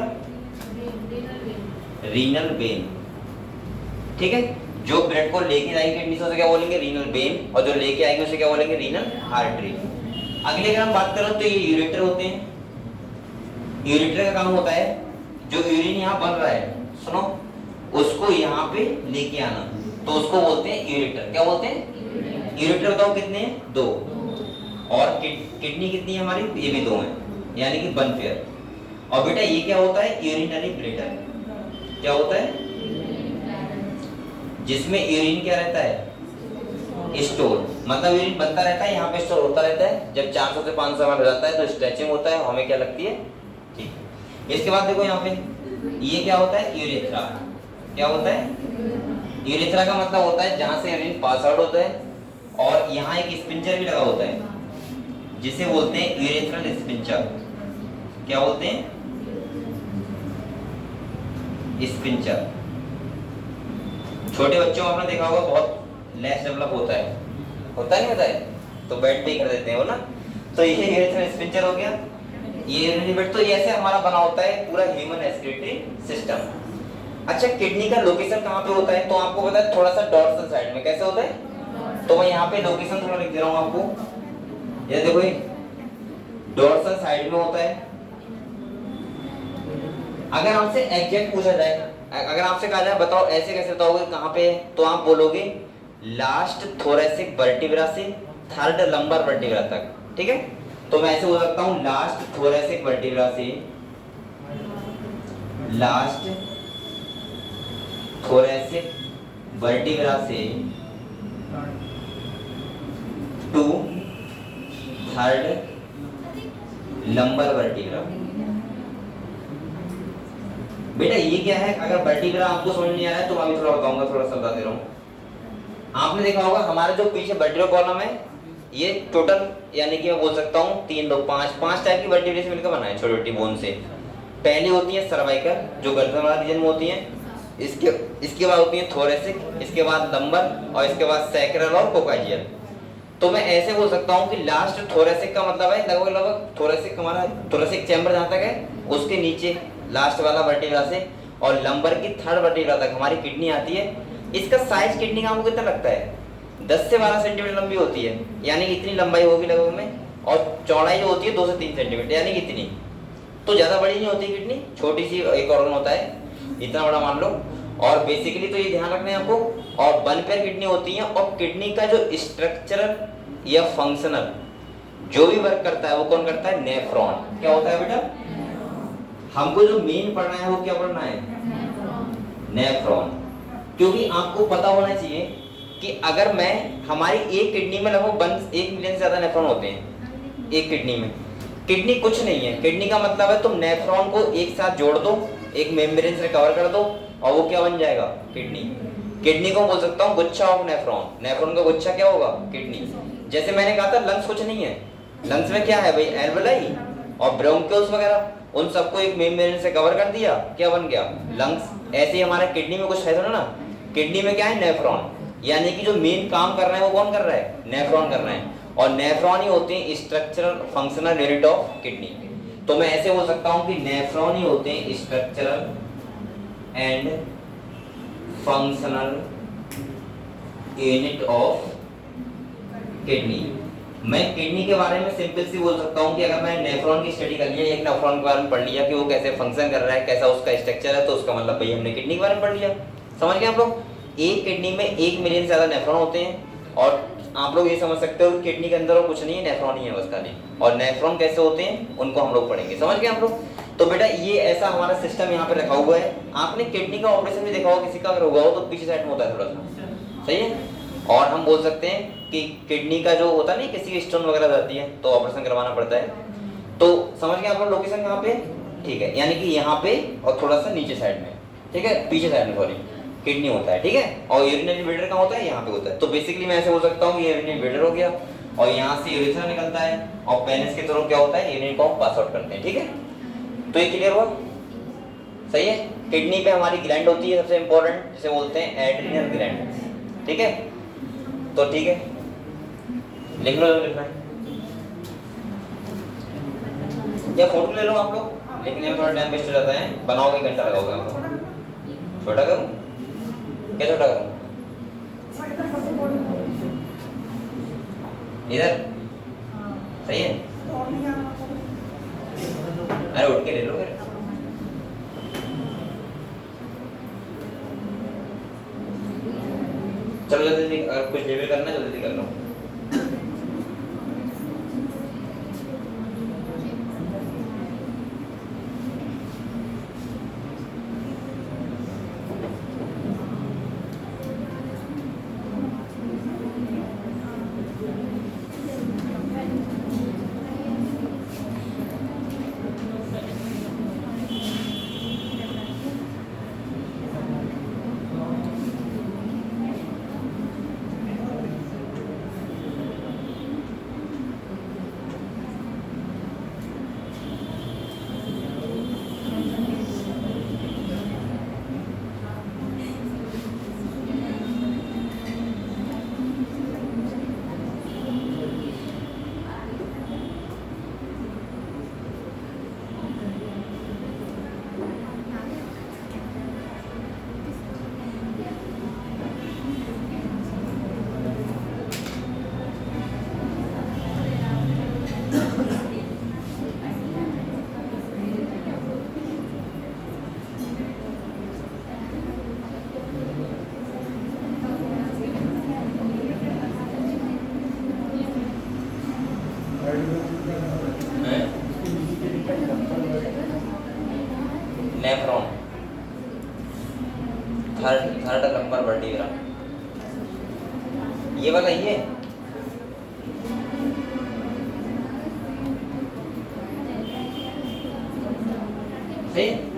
रीनल वेन, ठीक है। जो ब्लड को लेके जाएगी किडनी से उसे क्या बोलेंगे, रीनल वेन, और जो लेके आएगी उसे क्या बोलेंगे, रीनल आर्टरी। अगले अगर हम बात करें तो ये यूरेटर होते हैं। यूरेटर का काम होता है जो यूरिन यहाँ बन रहा है, सुनो, उसको यहाँ पे लेके आना, तो उसको बोलते हैं यूरेटर। क्या बोलते हैं, यूरेटर। बताओ कितने हैं, 2। और किडनी कितनी है हमारी, ये भी 2 हैं, यानी कि 1 पेयर। और बेटा ये क्या होता है, यूरिनरी ब्लैडर। क्या होता है, जिसमें यूरिन क्या रहता है, स्टोर, मतलब यूरिन बनता रहता है, यहाँ पे स्टोर होता रहता है। जब 400 से 500 ml हो जाता है तो स्ट्रेचिंग होता है, हमें क्या लगती है, ठीक है। इसके बाद देखो यहाँ पे ये क्या होता है, यूरेथ्रा। क्या होता है, यूरेथ्रा का मतलब होता है जहां से यूरिन पास आउट होता है, और यहाँ एक स्पिंचर भी लगा होता है जिसे बोलते हैं यूरेथ्रल स्पिंचर। क्या बोलते हैं, स्पिंचर। छोटे बच्चों में आपने देखा होगा बहुत लेस डेवलप होता है नहीं होता है, तो बेड पे ही कर देते हैं वो ना। तो ये यूरेथ्रल स्पिंचर हो गया, ये यूरिनरी बेड। तो ये ऐसे हमारा बना होता है पूरा ह्यूमन एस्केलेटरी सिस्टम। अच्छा, किडनी का लोकेशन कहाँ पे होता है, तो आपको पता है थोड़ा सा डॉर्सल साइड में। कैसे होता है, तो मैं यहाँ पे लोकेशन थोड़ा लिख दे रहा हूँ आपको। ये देखो, डॉर्सल साइड में होता है। अगर हमसे एग्जैक्ट पूछा जाए, अगर आपसे कहा जाए बताओ ऐसे कैसे बताओगे कहाँ पे है, तो आप बोलोगे लास्ट थोरेसिक वर्टिब्रा से थर्ड लंबर वर्टिब्रा तक, ठीक है। तो मैं ऐसे बोल सकता हूँ लास्ट थोरेसिक वर्टिब्रा से, लास्ट थोरेसिक वर्टिब्रा से टू थर्ड लंबर वर्टिब्रा। बेटा ये क्या है, अगर वर्टिब्रा आपको समझ नहीं आ रहा है तो मैं भी थोड़ा बताऊंगा, थोड़ा सा बता दे रहा हूँ। आपने देखा होगा हमारा जो पीछे वर्टिब्रल कॉलम है, ये टोटल यानी कि मैं बोल सकता हूँ 3 2 5 टाइप की वर्टिब्रे से मिलकर बना है, छोटी छोटी बोन से। पहली होती है सर्वाइकल, जो गर्दन वाला रीजन में होती है। इसके बाद होती है थोरेसिक, इसके बाद लंबर, और इसके बाद सैक्रल और कोकाजियल। तो मैं ऐसे बोल सकता हूँ कि लास्ट थोरेसिक का मतलब है लगभग थोरेसिक, हमारा थोरेसिक चैम्बर जहाँ तक है उसके नीचे लास्ट वाला वर्टिब्रा से, और लंबर की थर्ड वर्टिब्रा तक हमारी किडनी आती है। इसका साइज किडनी का हमको कितना लगता है, 10 से 12 सेंटीमीटर लंबी होती है, यानी इतनी लंबाई होगी लगभग में, और चौड़ाई जो होती है 2 से 3 सेंटीमीटर, यानी इतनी। तो ज्यादा बड़ी नहीं होती किडनी, छोटी सी एक ऑर्गन होता है, इतना बड़ा मान लो। और बेसिकली तो ये ध्यान रखना है आपको। और 1 पेयर किडनी होती है, और किडनी का जो स्ट्रक्चरल या फंक्शनल जो भी वर्क करता है वो कौन करता है, नेफ्रॉन। क्या होता है बेटा, हमको जो मेन पढ़ना है वो क्या पढ़ना है, नेफ्रॉन। क्योंकि आपको पता होना चाहिए कि अगर मैं, हमारी एक किडनी में लगभग 1 मिलियन से ज्यादा नेफ्रॉन होते हैं एक किडनी में। किडनी कुछ नहीं है, किडनी का मतलब है तुम नेफ्रॉन को एक साथ जोड़ दो, एक मेम्ब्रेन से कवर कर दो, और वो क्या बन जाएगा, किडनी। किडनी को बोल सकता हूँ गुच्छा ऑफ नेफ्रॉन। नेफ्रॉन का गुच्छा क्या होगा, किडनी। जैसे मैंने कहा था लंग्स कुछ नहीं है, लंग्स में क्या है भाई, एल्वेलाई और ब्रोंकियल्स वगैरह, उन सबको एक मेम्ब्रेन से कवर कर दिया, क्या बन गया, लंग्स। ऐसे ही हमारे किडनी में कुछ है तो ना, किडनी में क्या है, नेफ्रॉन, यानी कि जो मेन काम कर रहा है वो कौन कर रहा है, नेफ्रॉन कर रहा है। और नेफ्रॉन ही होते हैं structural functional unit of kidney. तो मैं ऐसे बोल सकता हूं कि नेफ्रॉन ही होते हैं structural and functional unit of kidney. मैं किडनी के बारे में सिंपल सी बोल सकता हूं कि अगर मैं नेफ्रॉन की स्टडी कर लिया, एक नेफ्रॉन के बारे में पढ़ लिया कि वो कैसे फंक्शन कर रहा है, कैसा उसका स्ट्रक्चर है, तो उसका मतलब भाई हमने किडनी के बारे में पढ़ लिया। समझ गए आप लोग? एक किडनी में 1 मिलियन से ज्यादा नेफ्रॉन होते हैं और आप लोग ये समझ सकते हो कि किडनी के अंदर और कुछ नहीं है, नेफ्रॉन ही है बस खाली। और नेफ्रॉन कैसे होते हैं उनको हम लोग पढ़ेंगे। समझ गए आप लोग? तो बेटा ये ऐसा हमारा सिस्टम यहाँ पे रखा हुआ है। आपने किडनी का ऑपरेशन भी देखा होगा, किसी का अगर हुआ हो तो पीछे साइड में होता है थोड़ा सा, सही है। और हम बोल सकते हैं कि किडनी का जो होता है ना, किसी की स्टोन वगैरह जाती है तो ऑपरेशन करवाना पड़ता है। तो समझ गए आप लोग लोकेशन कहाँ पे? ठीक है, यानी कि यहाँ पे और थोड़ा सा नीचे साइड में, ठीक है, पीछे साइड में सॉरी, किडनी होता है, ठीक है। और यूरिनरी ब्लैडर कहाँ होता है? यहाँ पे होता है। तो बेसिकली मैं ऐसे बोल सकता हूँ कि यूरिनरी ब्लैडर हो गया और यहाँ से यूरेथ्रा निकलता है और पेनिस के थ्रू क्या होता है, यूरिन को पास आउट करते हैं, ठीक है। तो ये क्लियर हुआ? सही है। किडनी पे हमारी ग्लैंड होती है सबसे इंपॉर्टेंट, जिसे बोलते हैं एड्रिनल ग्लैंड, ठीक है। तो ठीक है, लिख लो लिखना है या फोटो ले लो आप लोग, लिखने में थोड़ा टाइम वेस्ट हो जाता है, बनाओगे घंटा लगाओगे आप लोग। छोटा करूँ क्या? छोटा करूँ इधर, सही है। अरे उठ के ले लो फिर। चलो जल्दी, अगर कुछ लेवल करना है जल्दी कर लो। नेफ्रॉन, थर्ड नंबर वर्टिब्रा, ये वाला ही है। सही है।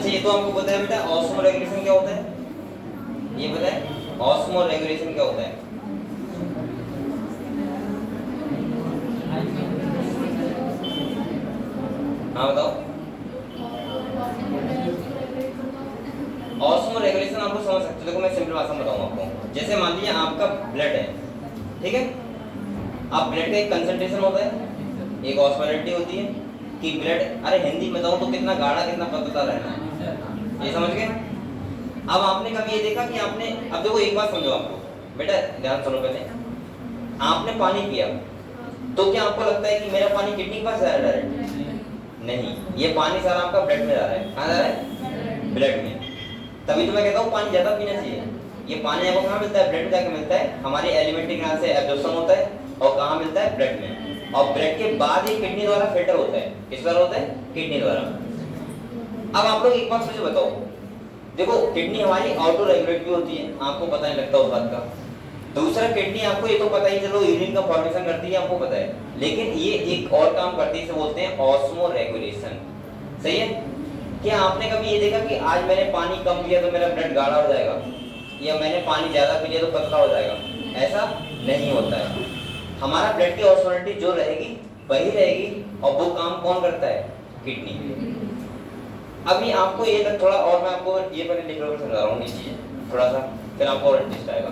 ये तो हमको पता है बेटा, ऑस्मो रेगुलेशन क्या होता है ये पता है। ऑस्मो रेगुलेशन क्या होता है? हाँ बताओ। ऑस्मो रेगुलेशन आप लोग समझ सकते हो। देखो मैं सिंपल भाषा में बताऊँ आपको। जैसे मान लीजिए आपका ब्लड है, ठीक है, आप ब्लड का एक कंसंट्रेशन होता है, एक ऑस्मोलैरिटी होती है कि ब्लड, अरे हिंदी में बताऊँ तो कितना गाढ़ा कितना पतला रहना है, ये समझ गए। अब आपने कभी ये देखा कि आपने, अब देखो एक बात समझो आप लोग, बेटा ध्यान सुनो पहले, आपने पानी पिया तो क्या आपको लगता है कि मेरा पानी किडनी के पास जा रहा है डायरेक्ट? नहीं, ये पानी सारा आपका ब्लड में जा रहा है। कहाँ जा रहा है? ब्लड में। तभी तो मैं कहता हूँ पानी ज्यादा पीना चाहिए। ये पानी आपको कहाँ मिलता है? ब्लड में जाके मिलता है, हमारी एलिमेंट्री ग्लैंड से एब्जॉर्प्शन होता है और कहाँ मिलता है? ब्लड में। और ब्लड के बाद ही किडनी द्वारा फिल्टर होता है। किस द्वारा होता है? किडनी द्वारा। अब आप लोग एक बात मुझे बताओ, देखो किडनी हमारी ऑटो रेगुलेट भी होती है, आपको पता नहीं लगता उस बात का। दूसरा, किडनी आपको ये तो पता ही, चलो यूरिन का फॉर्मेशन करती है आपको पता है, लेकिन ये एक और काम करती है, इसे बोलते हैं ऑस्मो रेगुलेशन। सही है? क्या आपने कभी ये देखा कि आज मैंने पानी कम पिया तो मेरा ब्लड गाढ़ा हो जाएगा, या मैंने पानी ज्यादा पी लिया तो पतला हो जाएगा? ऐसा नहीं होता है। हमारा ब्लड की ऑस्मोलैरिटी जो रहेगी वही रहेगी, और वो काम कौन करता है? किडनी। अभी आपको ये थोड़ा और मैं आपको ये पहले लिख कर समझा रहा हूँ, नीचे थोड़ा सा, फिर आपको और इंटरेस्ट आएगा।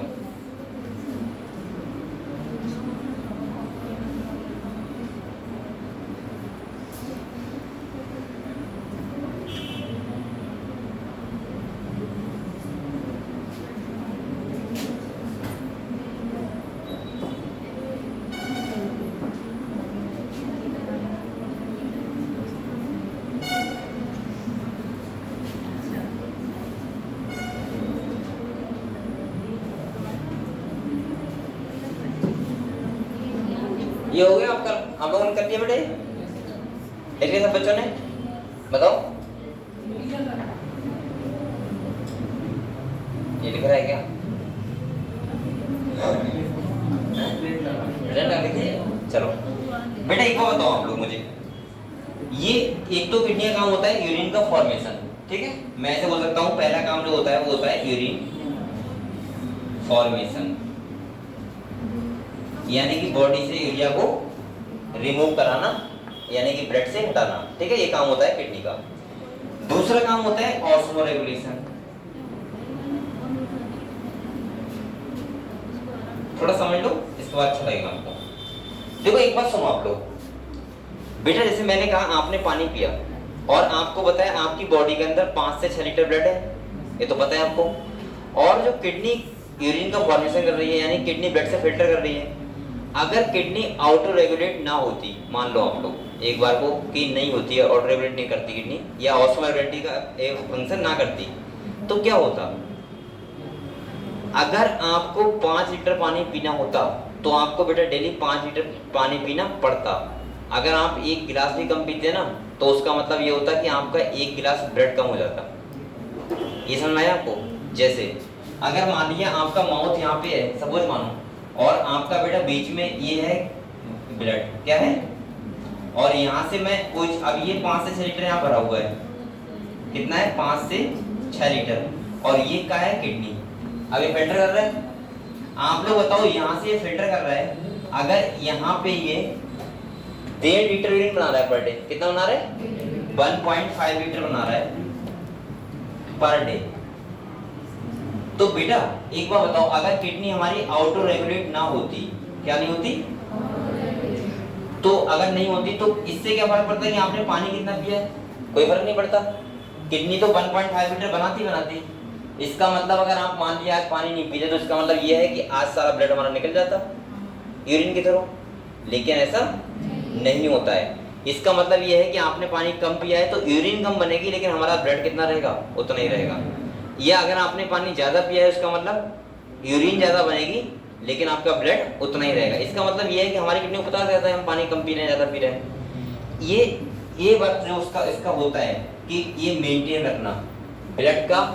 ये हो गया आपका, आप लोगों ने कर लिया बेटे? लिख लिया सब बच्चों ने? बताओ ये लिख रहा है क्या? चलो बेटा एक बात बताओ आप लोग मुझे, ये एक तो किडनी का काम होता है यूरिन का फॉर्मेशन, ठीक है, मैं ऐसे बोल सकता हूँ पहला काम जो होता है वो होता है यूरिन फॉर्मेशन, यानी कि बॉडी से यूरिया को रिमूव कराना, यानी कि ब्लड से हटाना, ठीक है, ये काम होता है किडनी का। दूसरा काम होता है ऑस्मो रेगुलेशन। थोड़ा समझ लो, इसके बाद अच्छा लगेगा आपको। देखो एक बात सुनो आप लोग, बेटा जैसे मैंने कहा आपने पानी पिया और आपको बताया आपकी बॉडी के अंदर 5 से 6 लीटर ब्लड है, ये तो पता है आपको, और जो किडनी यूरिन का फॉर्मेशन कर रही है, यानी किडनी ब्लड से फिल्टर कर रही है, अगर किडनी ऑटो रेगुलेट ना होती, मान लो आप लोग एक बार को कि नहीं होती है, ऑटो रेगुलेट नहीं करती किडनी, या ऑस्मोलैरिटी का फंक्शन ना करती, तो क्या होता? अगर आपको 5 लीटर पानी पीना होता तो आपको बेटा डेली 5 लीटर पानी पीना पड़ता। अगर आप एक गिलास भी कम पीते ना तो उसका मतलब ये होता कि आपका 1 गिलास ब्लड कम हो जाता। ये समझ में आया आपको? जैसे अगर मान लीजिए आपका माउथ यहाँ पे है, सपोज मानो, और आपका बेटा बीच में ये है ब्लड, क्या है, और यहाँ से मैं कुछ, अब ये 5 से 6 लीटर यहाँ भरा हुआ है, कितना है? 5 से 6 लीटर, और ये क्या है? किडनी। अब ये फिल्टर कर रहा है, आप लोग बताओ यहाँ से ये फिल्टर कर रहा है, अगर यहाँ पे ये 1.5 लीटर यूरिन बना रहा है पर डे, कितना बना रहा है? 1.5 लीटर बना रहा है पर डे। तो बेटा एक बार बताओ, अगर किडनी हमारी ऑटो रेगुलेट ना होती, क्या नहीं होती, तो अगर नहीं होती तो इससे क्या फर्क पड़ता है कि आपने पानी कितना पिया है? कोई फर्क नहीं पड़ता। किडनी तो 1.5 लीटर बनाती। इसका मतलब अगर आप मान लिया आज पानी नहीं पीते तो इसका मतलब यह है कि आज सारा ब्लड हमारा निकल जाता यूरिन की तरह, लेकिन ऐसा नहीं होता है। इसका मतलब यह है कि आपने पानी कम पिया है तो यूरिन कम बनेगी, लेकिन हमारा ब्लड कितना रहेगा? उतना ही रहेगा। या अगर आपने पानी ज्यादा पिया है उसका मतलब यूरिन ज्यादा बनेगी लेकिन आपका ब्लड उतना ही रहेगा। इसका मतलब ये है कि हमारी किडनी को पता रहता है हम पानी कम पी रहे हैं ज्यादा पी रहे हैं। ये बात जो उसका इसका होता है कि ये मेंटेन रखना ब्लड का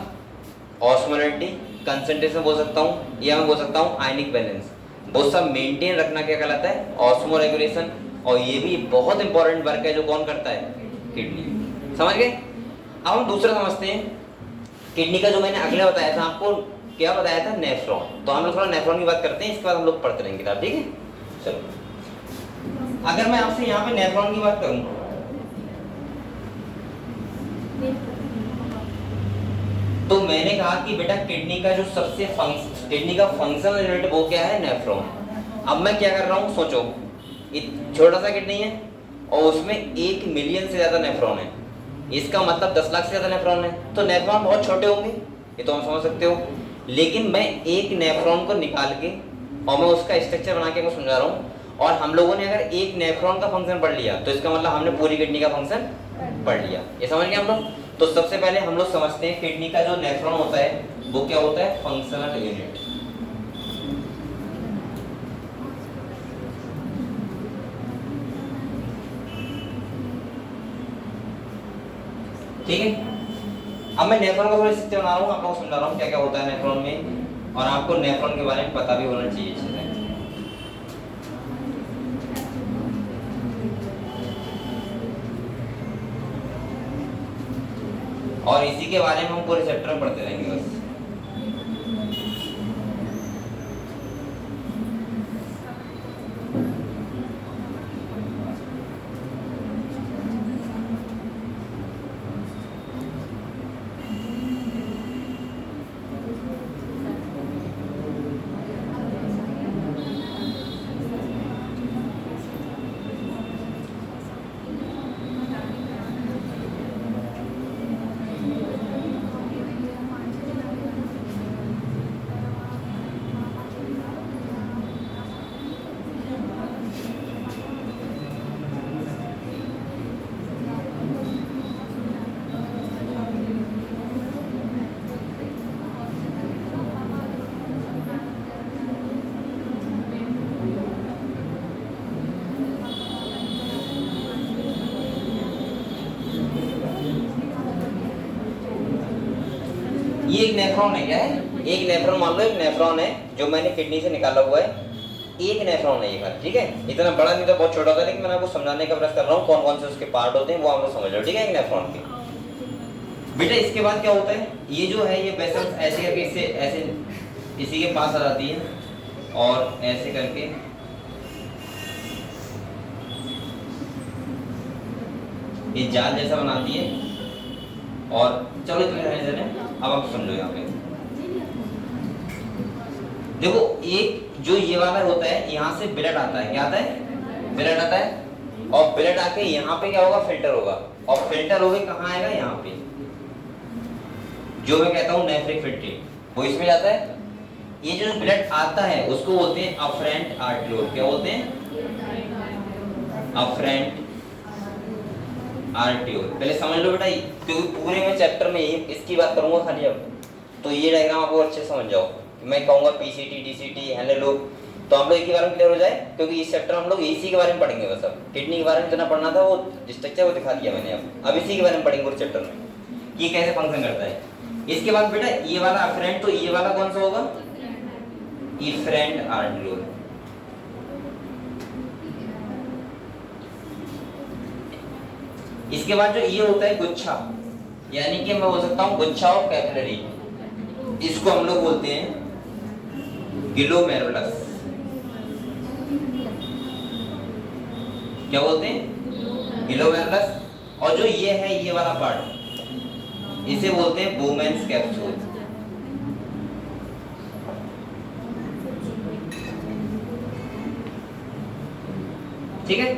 ऑस्मोलैरिटी कंसंट्रेशन बोल सकता हूँ, या मैं बोल सकता हूँ आयनिक बैलेंस, वो सब मेंटेन रखना क्या कहलाता है? Osmo regulation. और ये भी बहुत इंपॉर्टेंट वर्क है जो कौन करता है? किडनी। समझ गए? अब हम दूसरा समझते हैं। किडनी का जो मैंने अगले बताया था आपको, क्या बताया था, नेफ्रॉन। तो हम लोग थोड़ा नेफ्रॉन की बात करते हैं, इसके बाद हम लोग पढ़ते रहेंगे किताब, ठीक है। चलो, अगर मैं आपसे यहाँ पे नेफ्रॉन की बात करूँ, तो मैंने कहा कि बेटा किडनी का जो सबसे किडनी का फंक्शनल यूनिट वो क्या है, नेफ्रॉन। अब मैं क्या कर रहा हूँ, सोचो, छोटा सा किडनी है और उसमें 1 मिलियन से ज्यादा नेफ्रॉन है, इसका मतलब 10 लाख से ज्यादा नेफ्रॉन है, तो नेफ्रॉन बहुत छोटे होंगे, ये तो हम समझ सकते हो। लेकिन मैं एक नेफ्रॉन को निकाल के और मैं उसका स्ट्रक्चर बना के मैं समझा रहा हूँ, और हम लोगों ने अगर एक नेफ्रॉन का फंक्शन पढ़ लिया तो इसका मतलब हमने पूरी किडनी का फंक्शन पढ़ लिया, ये समझ गए हम लोग। तो सबसे पहले हम लोग समझते हैं किडनी का जो नेफ्रॉन होता है वो क्या होता है, फंक्शनल यूनिट। ठीक है, अब मैं नेफ्रॉन का थोड़ा स्ट्रक्चर बना रहा हूँ, आप लोगों को समझा रहा हूँ क्या क्या होता है नेफ्रॉन में, और आपको नेफ्रॉन के बारे में पता भी होना चाहिए अच्छे से। और इसी के बारे में हम पूरे चैप्टर में पढ़ते रहेंगे बस। ये एक नेफ्रॉन है, क्या है, एक नेफ्रॉन, मान लो एक नेफ्रॉन है जो मैंने किडनी से निकाला हुआ है, एक नेफ्रॉन है ये खाली, ठीक है। इतना बड़ा नहीं था, बहुत छोटा था, लेकिन मैंने आपको समझाने का प्रयास कर रहा हूँ कौन कौन से उसके पार्ट होते हैं वो आप लोग समझ लो, ठीक है, एक नेफ्रॉन के। बेटा इसके बाद क्या होता है, ये जो है ये वेसल्स ऐसे करके इससे ऐसे इसी के पास आ जाती है और ऐसे करके ये जाल जैसा बनाती है, और चलो इतना रहने देना, अब आप समझो यहाँ पे देखो, एक जो ये वाला होता है यहाँ से ब्लड आता है, क्या आता है, ब्लड आता है, और ब्लड आके यहाँ पे क्या होगा, फिल्टर होगा, और फिल्टर होके कहाँ आएगा, यहाँ पे, जो मैं कहता हूँ नेफ्रिक फिल्ट्री, वो इसमें जाता है। ये जो ब्लड आता है उसको बोलते हैं अफरेंट आर्टियोल, क्या बोलते हैं, अफरेंट आर्टियोल। पहले समझ लो बेटा, क्योंकि पूरे में चैप्टर में इसकी बात करूंगा खाली अब, तो ये डायग्राम आपको अच्छे से समझ जाओ। मैं कहूंगा पीसीटी, डीसीटी, हेलो, तो हम लोग एक ही बारे में क्लियर हो जाए, क्योंकि इस चैप्टर में हम लोग इसी के बारे में पढ़ेंगे बस। अब किडनी के बारे में जितना पढ़ना था वो स्ट्रक्चर वो दिखा दिया मैंने, अब इसी के बारे में पढ़ेंगे पूरे चैप्टर में, ये कैसे फंक्शन करता है। इसके बाद बेटा ये वाला अफरेंट, तो ये वाला कौन सा होगा, इफरेंट आर्टियोल। इसके बाद जो ये होता है गुच्छा, यानी कि मैं बोल सकता हूँ गुच्छा ऑफ कैपिलरी, इसको हम लोग बोलते हैं ग्लोमेरुलस। क्या बोलते हैं, ग्लोमेरुलस। और जो ये है ये वाला पार्ट, इसे बोलते हैं बोमेन्स कैप्सूल। ठीक है,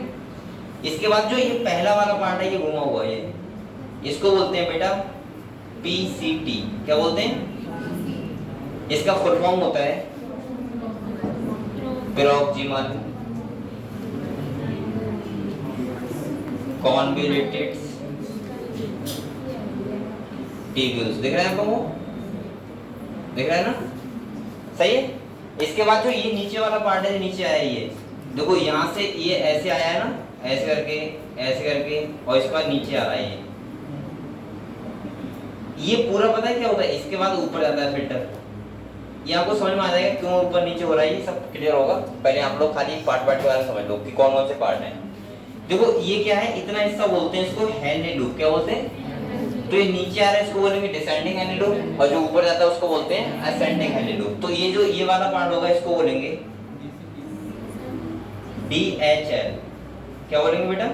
इसके बाद जो ये पहला वाला पार्ट है ये घुमा हुआ है, इसको बोलते हैं बेटा पीसीटी। क्या बोलते हैं, इसका फुल फॉर्म होता है प्रोक्सिमल कॉन्वोल्यूटेड ट्यूब्यूल्स। दिख रहा है आपको, वो दिख रहा है ना, सही है। इसके बाद जो ये नीचे वाला पार्ट है, नीचे आया ये देखो, यहाँ से ये ऐसे आया है ना, ऐसे करके और इसके बाद नीचे आ रहा है ये पूरा पता है क्या होता है। इसके बाद ऊपर जाता है फिल्टर, ये आपको समझ में आ जाएगा क्यों ऊपर नीचे हो रहा है, ये सब क्लियर होगा। पहले आप लोग खाली पार्ट के बारे में समझ लो कि कौन कौन से पार्ट हैं। देखो ये क्या है, इतना हिस्सा बोलते हैं इसको हेलेडू। क्या बोलते हैं, तो ये नीचे आ रहा है इसको बोलेंगे डिसेंडिंग हाईली लूप, और जो ऊपर जाता है उसको बोलते हैं असेंडिंग हाईली लूप। तो ये जो ये वाला पार्ट होगा इसको बोलेंगे DHL। क्या बोलेंगे बेटा?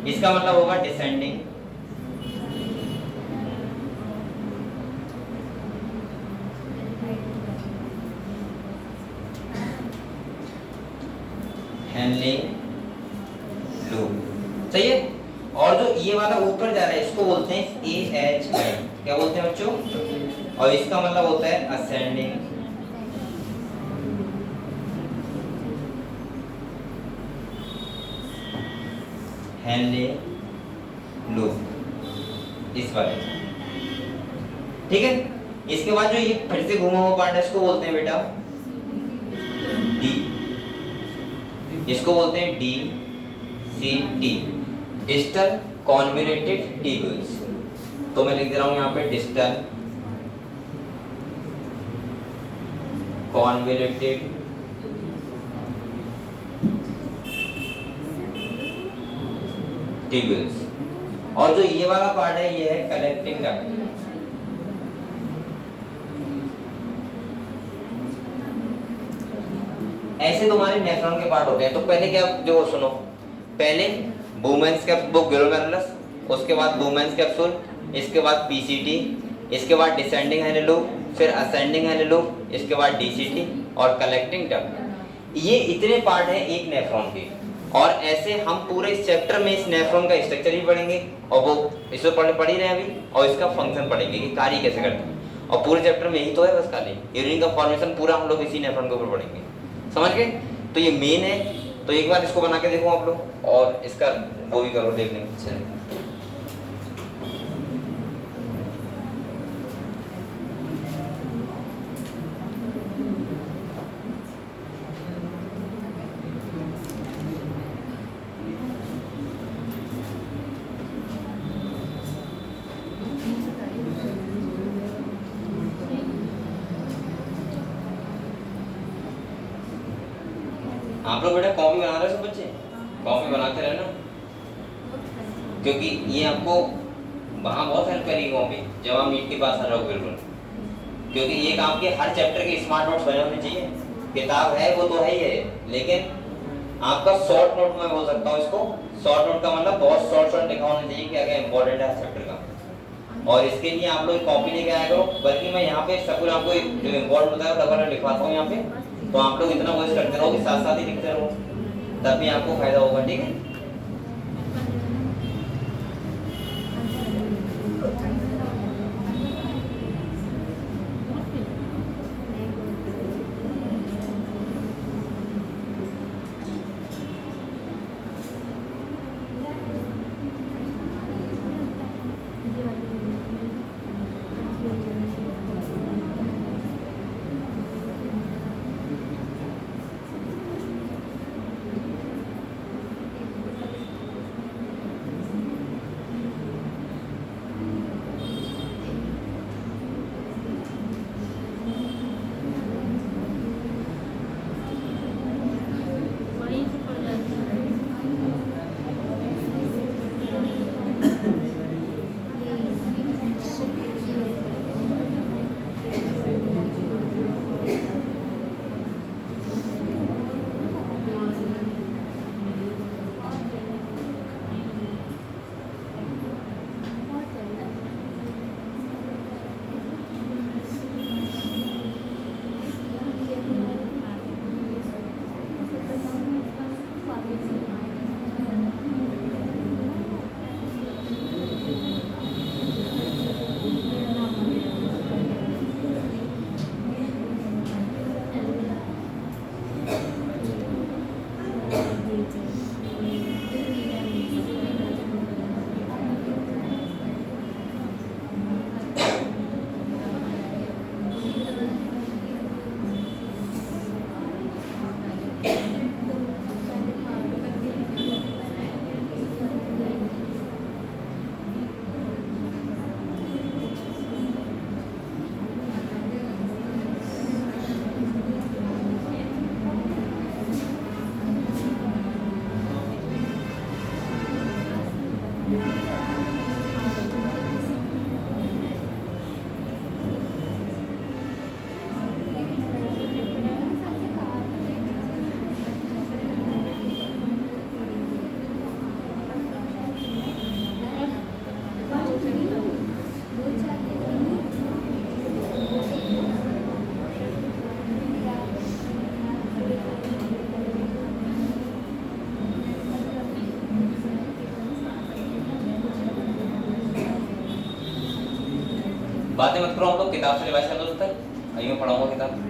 इसका मतलब होगा डिसेंडिंग हैंडलिंग लूप, सही है। और जो ये वाला ऊपर जा रहा है इसको बोलते हैं AHL। क्या बोलते हैं बच्चों? और इसका मतलब होता है असेंडिंग हैंडलिंग लूप, इस वाले, ठीक है। इसके बाद जो ये फिर से घुमा हुआ पार्ट है इसको बोलते हैं बेटा D, इसको बोलते हैं DCT, डिस्टल कॉन्वोल्यूटेड ट्यूब्यूल्स। तो मैं लिख दे रहा हूं यहाँ पे डिस्टल कॉन्वोल्यूटेड ट्यूब्यूल्स। और जो ये वाला पार्ट है ये है कलेक्टिंग डक्ट। ऐसे तुम्हारे नेफ्रॉन के पार्ट होते हैं। तो पहले क्या, जो सुनो, पहले बूमेंस कैप्सूल ग्लोमेरुलस, उसके बाद बूमेंस कैप्सूल, इसके बाद पीसीटी, इसके बाद डिसेंडिंग हाईली लूप, फिर असेंडिंग हाईली लूप, इसके बाद डीसीटी और कलेक्टिंग डक्ट। ये इतने पार्ट हैं एक नेफ्रॉन के। और ऐसे हम पूरे इस चैप्टर में इस नेफ्रॉन का स्ट्रक्चर ही पढ़ेंगे, और वो इसको पढ़ ही रहे हैं अभी, और इसका फंक्शन पढ़ेंगे कि कार्य कैसे करते हैं। और पूरे चैप्टर में यही तो है बस खाली, यूरिन का फॉर्मेशन पूरा हम लोग इसी नेफ्रॉन के ऊपर पढ़ेंगे, समझ गए? तो ये मेन है। तो एक बार इसको बना के देखो आप लोग, और इसका वो भी करो, देख लेंगे। चलिए आप लोग बेटा कॉपी बना रहे हो सब बच्चे? कॉपी बनाते रहना, क्योंकि ये आपको वहाँ बहुत हेल्प करेगी कॉपी, जब आप मीट के पास आ रहे हो बिल्कुल। क्योंकि ये काम के हर चैप्टर के स्मार्ट नोट्स बने होने चाहिए। किताब है वो तो है ही है, लेकिन आपका शॉर्ट नोट मैं बोल सकता हूँ इसको। शॉर्ट नोट का मतलब बहुत शॉर्ट लिखा होना चाहिए क्या क्या इंपॉर्टेंट है चैप्टर का। और इसके लिए आप लोग कॉपी लेके आया करो, बल्कि मैं यहाँ पे सब कुछ आपको जो इम्पोर्टेंट होता है लगभग लिखवाता हूँ यहाँ पे। तो आप लोग इतना वॉइस करते रहो कि साथ साथ ही लिखते रहो, तब भी आपको फायदा होगा, ठीक है। बातें मत करो हम लोग, किताब से रिवाइज कर लो तब तक, अभी मैं पढ़ाऊंगा किताब।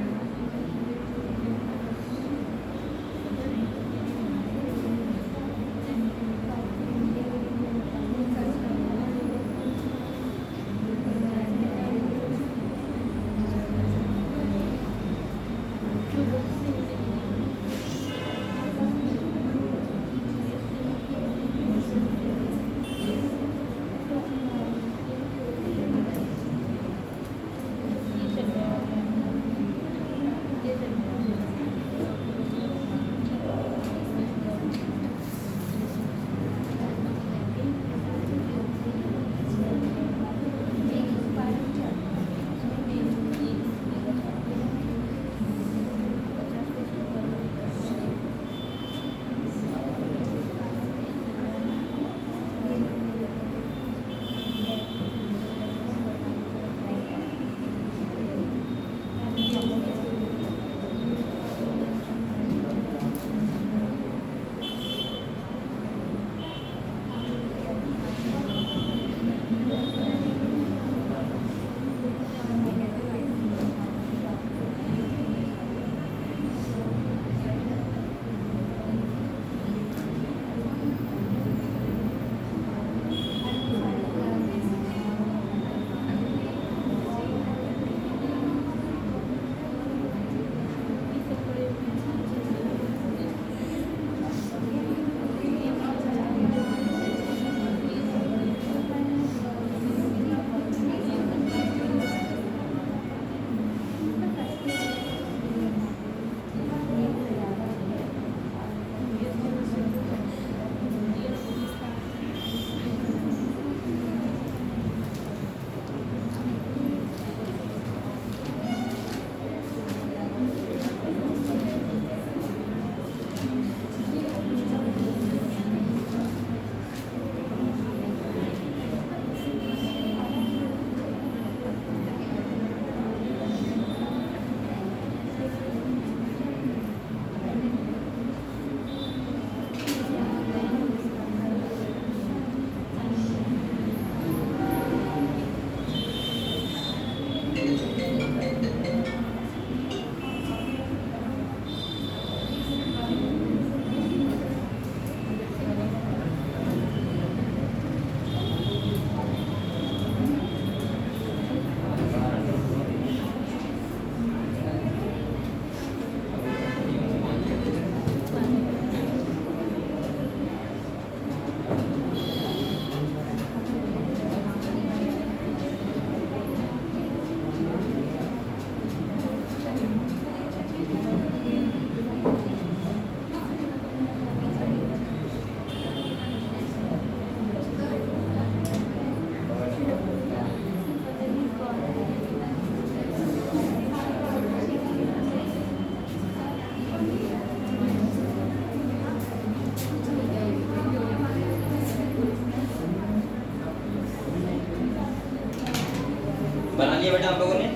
बना लिया बेटा आप लोगों ने,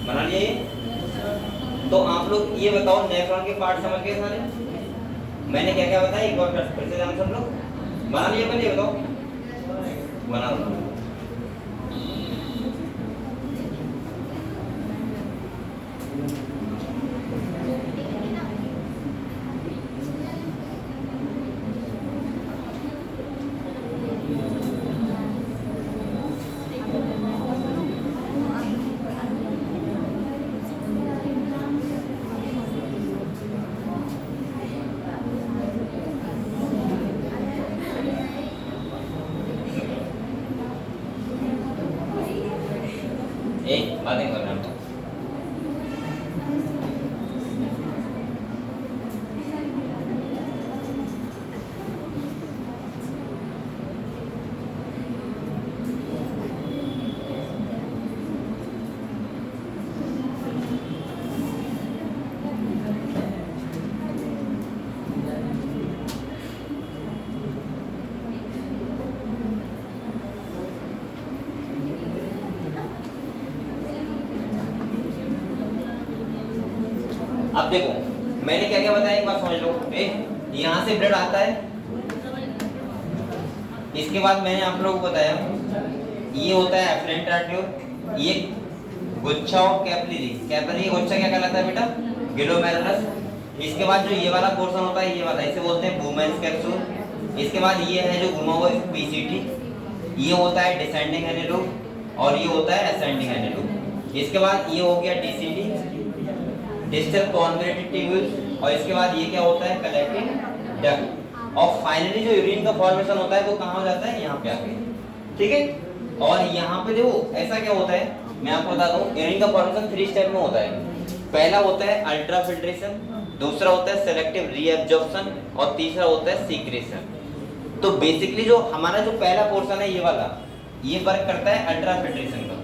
बना लिया ये? तो आप लोग ये बताओ नेफ्रॉन के पार्ट समझ गए सारे? मैंने क्या क्या बताया एक बार फिर से ध्यान सब लोग बना लिया? पहले बताओ, बना लो। एक बातें कर रहे हैं। अब देखो मैंने क्या क्या बताया एक बार समझ लो। यहाँ से ब्लड आता है, इसके बाद मैंने आप लोगों को बताया ये होता है एफरेंट आर्ट्रियोल, ये गुच्छा ऑफ कैपिलरी, कैपिलरी गुच्छा क्या कहलाता है बेटा, ग्लोमेरुलस। इसके बाद जो ये वाला पोर्शन होता है, ये वाला इसे बोलते हैं बुमेन्स कैप्सूल। इसके बाद ये है जो घुमा हुआ पीसीटी, ये होता है डिसेंडिंग एनेलूब और ये होता है असेंडिंग एनेलूब। इसके बाद ये हो गया डीसीडी, डिस्टल कॉन्वोल्यूटेड ट्यूब्यूल, और इसके बाद ये क्या होता है कलेक्टिंग डक्ट। और फाइनली जो यूरिन का फॉर्मेशन होता है वो कहाँ हो जाता है, यहाँ पे आके, ठीक है। और यहाँ पे देखो ऐसा क्या होता है, मैं आपको बता दूं, यूरिन का फॉर्मेशन 3 स्टेप में होता है। पहला होता है अल्ट्रा फिल्ट्रेशन, दूसरा होता है सेलेक्टिव रीएब्जॉर्प्शन और तीसरा होता है सीक्रेशन। तो बेसिकली जो हमारा जो पहला पोर्शन है ये वाला, ये वर्क करता है अल्ट्रा फिल्ट्रेशन का,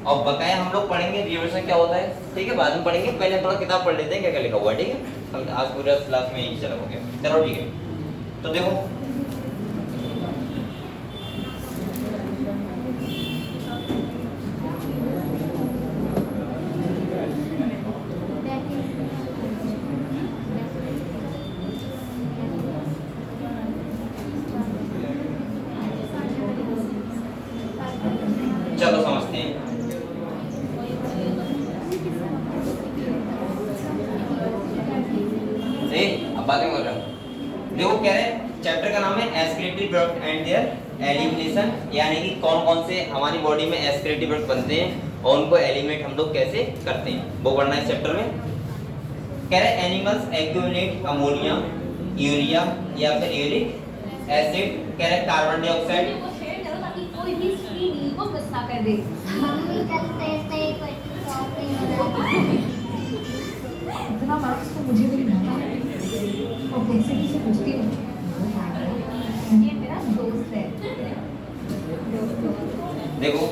और बकाया हम लोग पढ़ेंगे रीएब्जॉर्प्शन क्या होता है, ठीक है, बाद में पढ़ेंगे। पहले थोड़ा किताब पढ़ लेते हैं क्या क्या लिखा हुआ है, ठीक है। आज पूरा क्लास में यही चला हो गया, चलो ठीक है। तो देखो चलो समझते हैं। अब बातें कर रहा हूँ, देखो कह रहे हैं चैप्टर का नाम है excretory product and there elimination, यानी कि कौन कौन से हमारी बॉडी में एक्सक्रीटरी प्रोडक्ट बनते हैं और उनको एलिमिनेट हम लोग कैसे करते हैं, वो पढ़ना है इस चैप्टर में। कह रहे हैं एनिमल्स एक्यूमुलेट अमोनिया, यूरिया या फिर यूरिक एसिड, कह रहे हैं कार्बन डाइऑक्साइड। कोई भी स्क्रीन को मिस ना कर दे। मम्मी करते थे कोई इतना मार्क्स तो मुझे भी नहीं आता, और कैसे किसी पूछती हूँ, ये मेरा दोस्त है। देखो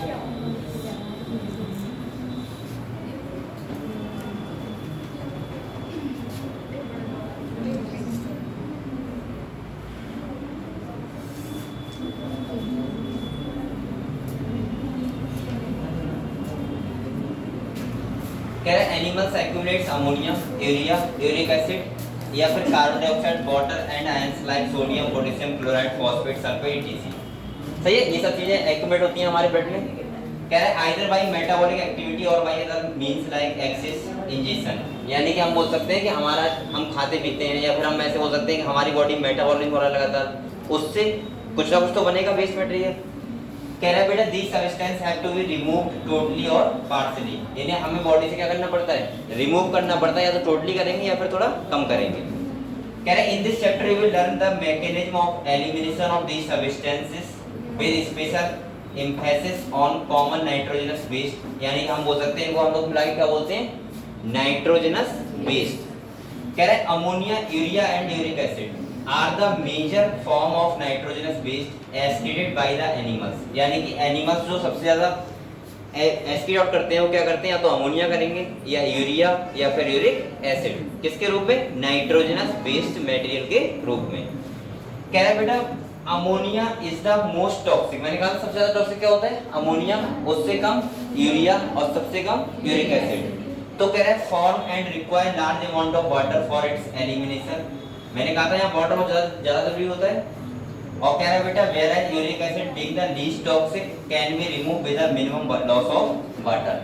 animals accumulates ammonia, urea, uric acid या फिर carbon dioxide, water and ions like sodium, potassium, chloride, phosphate, sulphate etc। सही है, ये सब चीजें एक्यूमुलेट होती हैं हमारे ब्लड में। कह रहा है आइदर बाय मेटाबॉलिक एक्टिविटी और by other means like excess injection, यानी कि हम बोल सकते हैं कि हमारा हम खाते पीते हैं, या फिर हम ऐसे बोल सकते हैं कि हमारी बॉडी मेटाबॉलिज्म हो रहा है लगातार, उससे कुछ ना कुछ तो बनेगा वेस्ट मटेरियल। कह रहा है बेटा these substance have to be removed totally और पार्शियली, यानी हमें बॉडी से क्या करना पड़ता है, रिमूव करना पड़ता है, या तो टोटली करेंगे या फिर थोड़ा कम करेंगे। कह रहा है in this chapter you will learn the mechanism of elimination of these substances with special emphasis on common nitrogenous waste, यानी हम बोल सकते हैं इनको हम लोग मिला के क्या बोलते हैं, नाइट्रोजनस वेस्ट। कह रहा है ammonia, urea and uric acid are the major form of nitrogenous waste excreted by the animals, यानी कि एनिमल्स जो सबसे ज्यादा एक्सक्रीट आउट करते हैं वो क्या करते हैं, या तो अमोनिया करेंगे या यूरिया या फिर यूरिक एसिड, किसके रूप में, नाइट्रोजनस वेस्ट मटेरियल के रूप में। कह रहा है बेटा ammonia is the most toxic, मैंने कहा सबसे ज्यादा टॉक्सिक क्या होता है, अमोनिया, उससे कम यूरिया और सबसे कम यूरिक एसिड। तो कह रहा है form and require large amount of water for its elimination, मैंने कहा था यहाँ वाटर बहुत ज्यादा जरूरी होता है। और कह रहा है बेटा whereas uric acid being the least toxic can be remove with a minimum loss of water.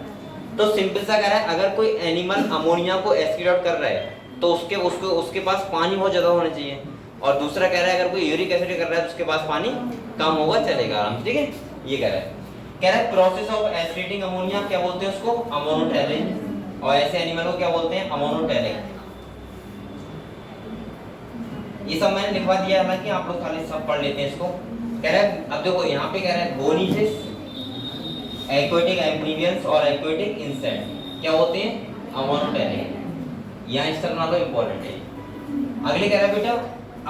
तो सिंपल सा कह रहा है अगर कोई एनिमल अमोनिया को एक्सक्रीट आउट कर रहा है तो उसके पास पानी बहुत ज्यादा होना चाहिए, और दूसरा कह रहा है अगर कोई यूरिक एसिड कर रहा है तो उसके पास पानी कम होगा, चलेगा आराम से, ठीक है। ये कह रहा है, कह रहा है प्रोसेस ऑफ एक्सक्रीटिंग अमोनिया क्या बोलते हैं उसको, अमोनोटैलिन, और ऐसे एनिमल को क्या बोलते हैं, अमोनोटैलिक। ये सब मैंने लिखवा दिया है, हालांकि आप लोग खाली सब पढ़ लेते हैं इसको। कह रहा है अब देखो यहाँ पे कह रहा है बोनीफिश, एक्वेटिक एम्फीबियंस और एक्वेटिक इंसेक्ट क्या होते हैं, अमोनोटैलिक, यहाँ इस तरह तो इंपॉर्टेंट है। अगले कह रहा है बेटा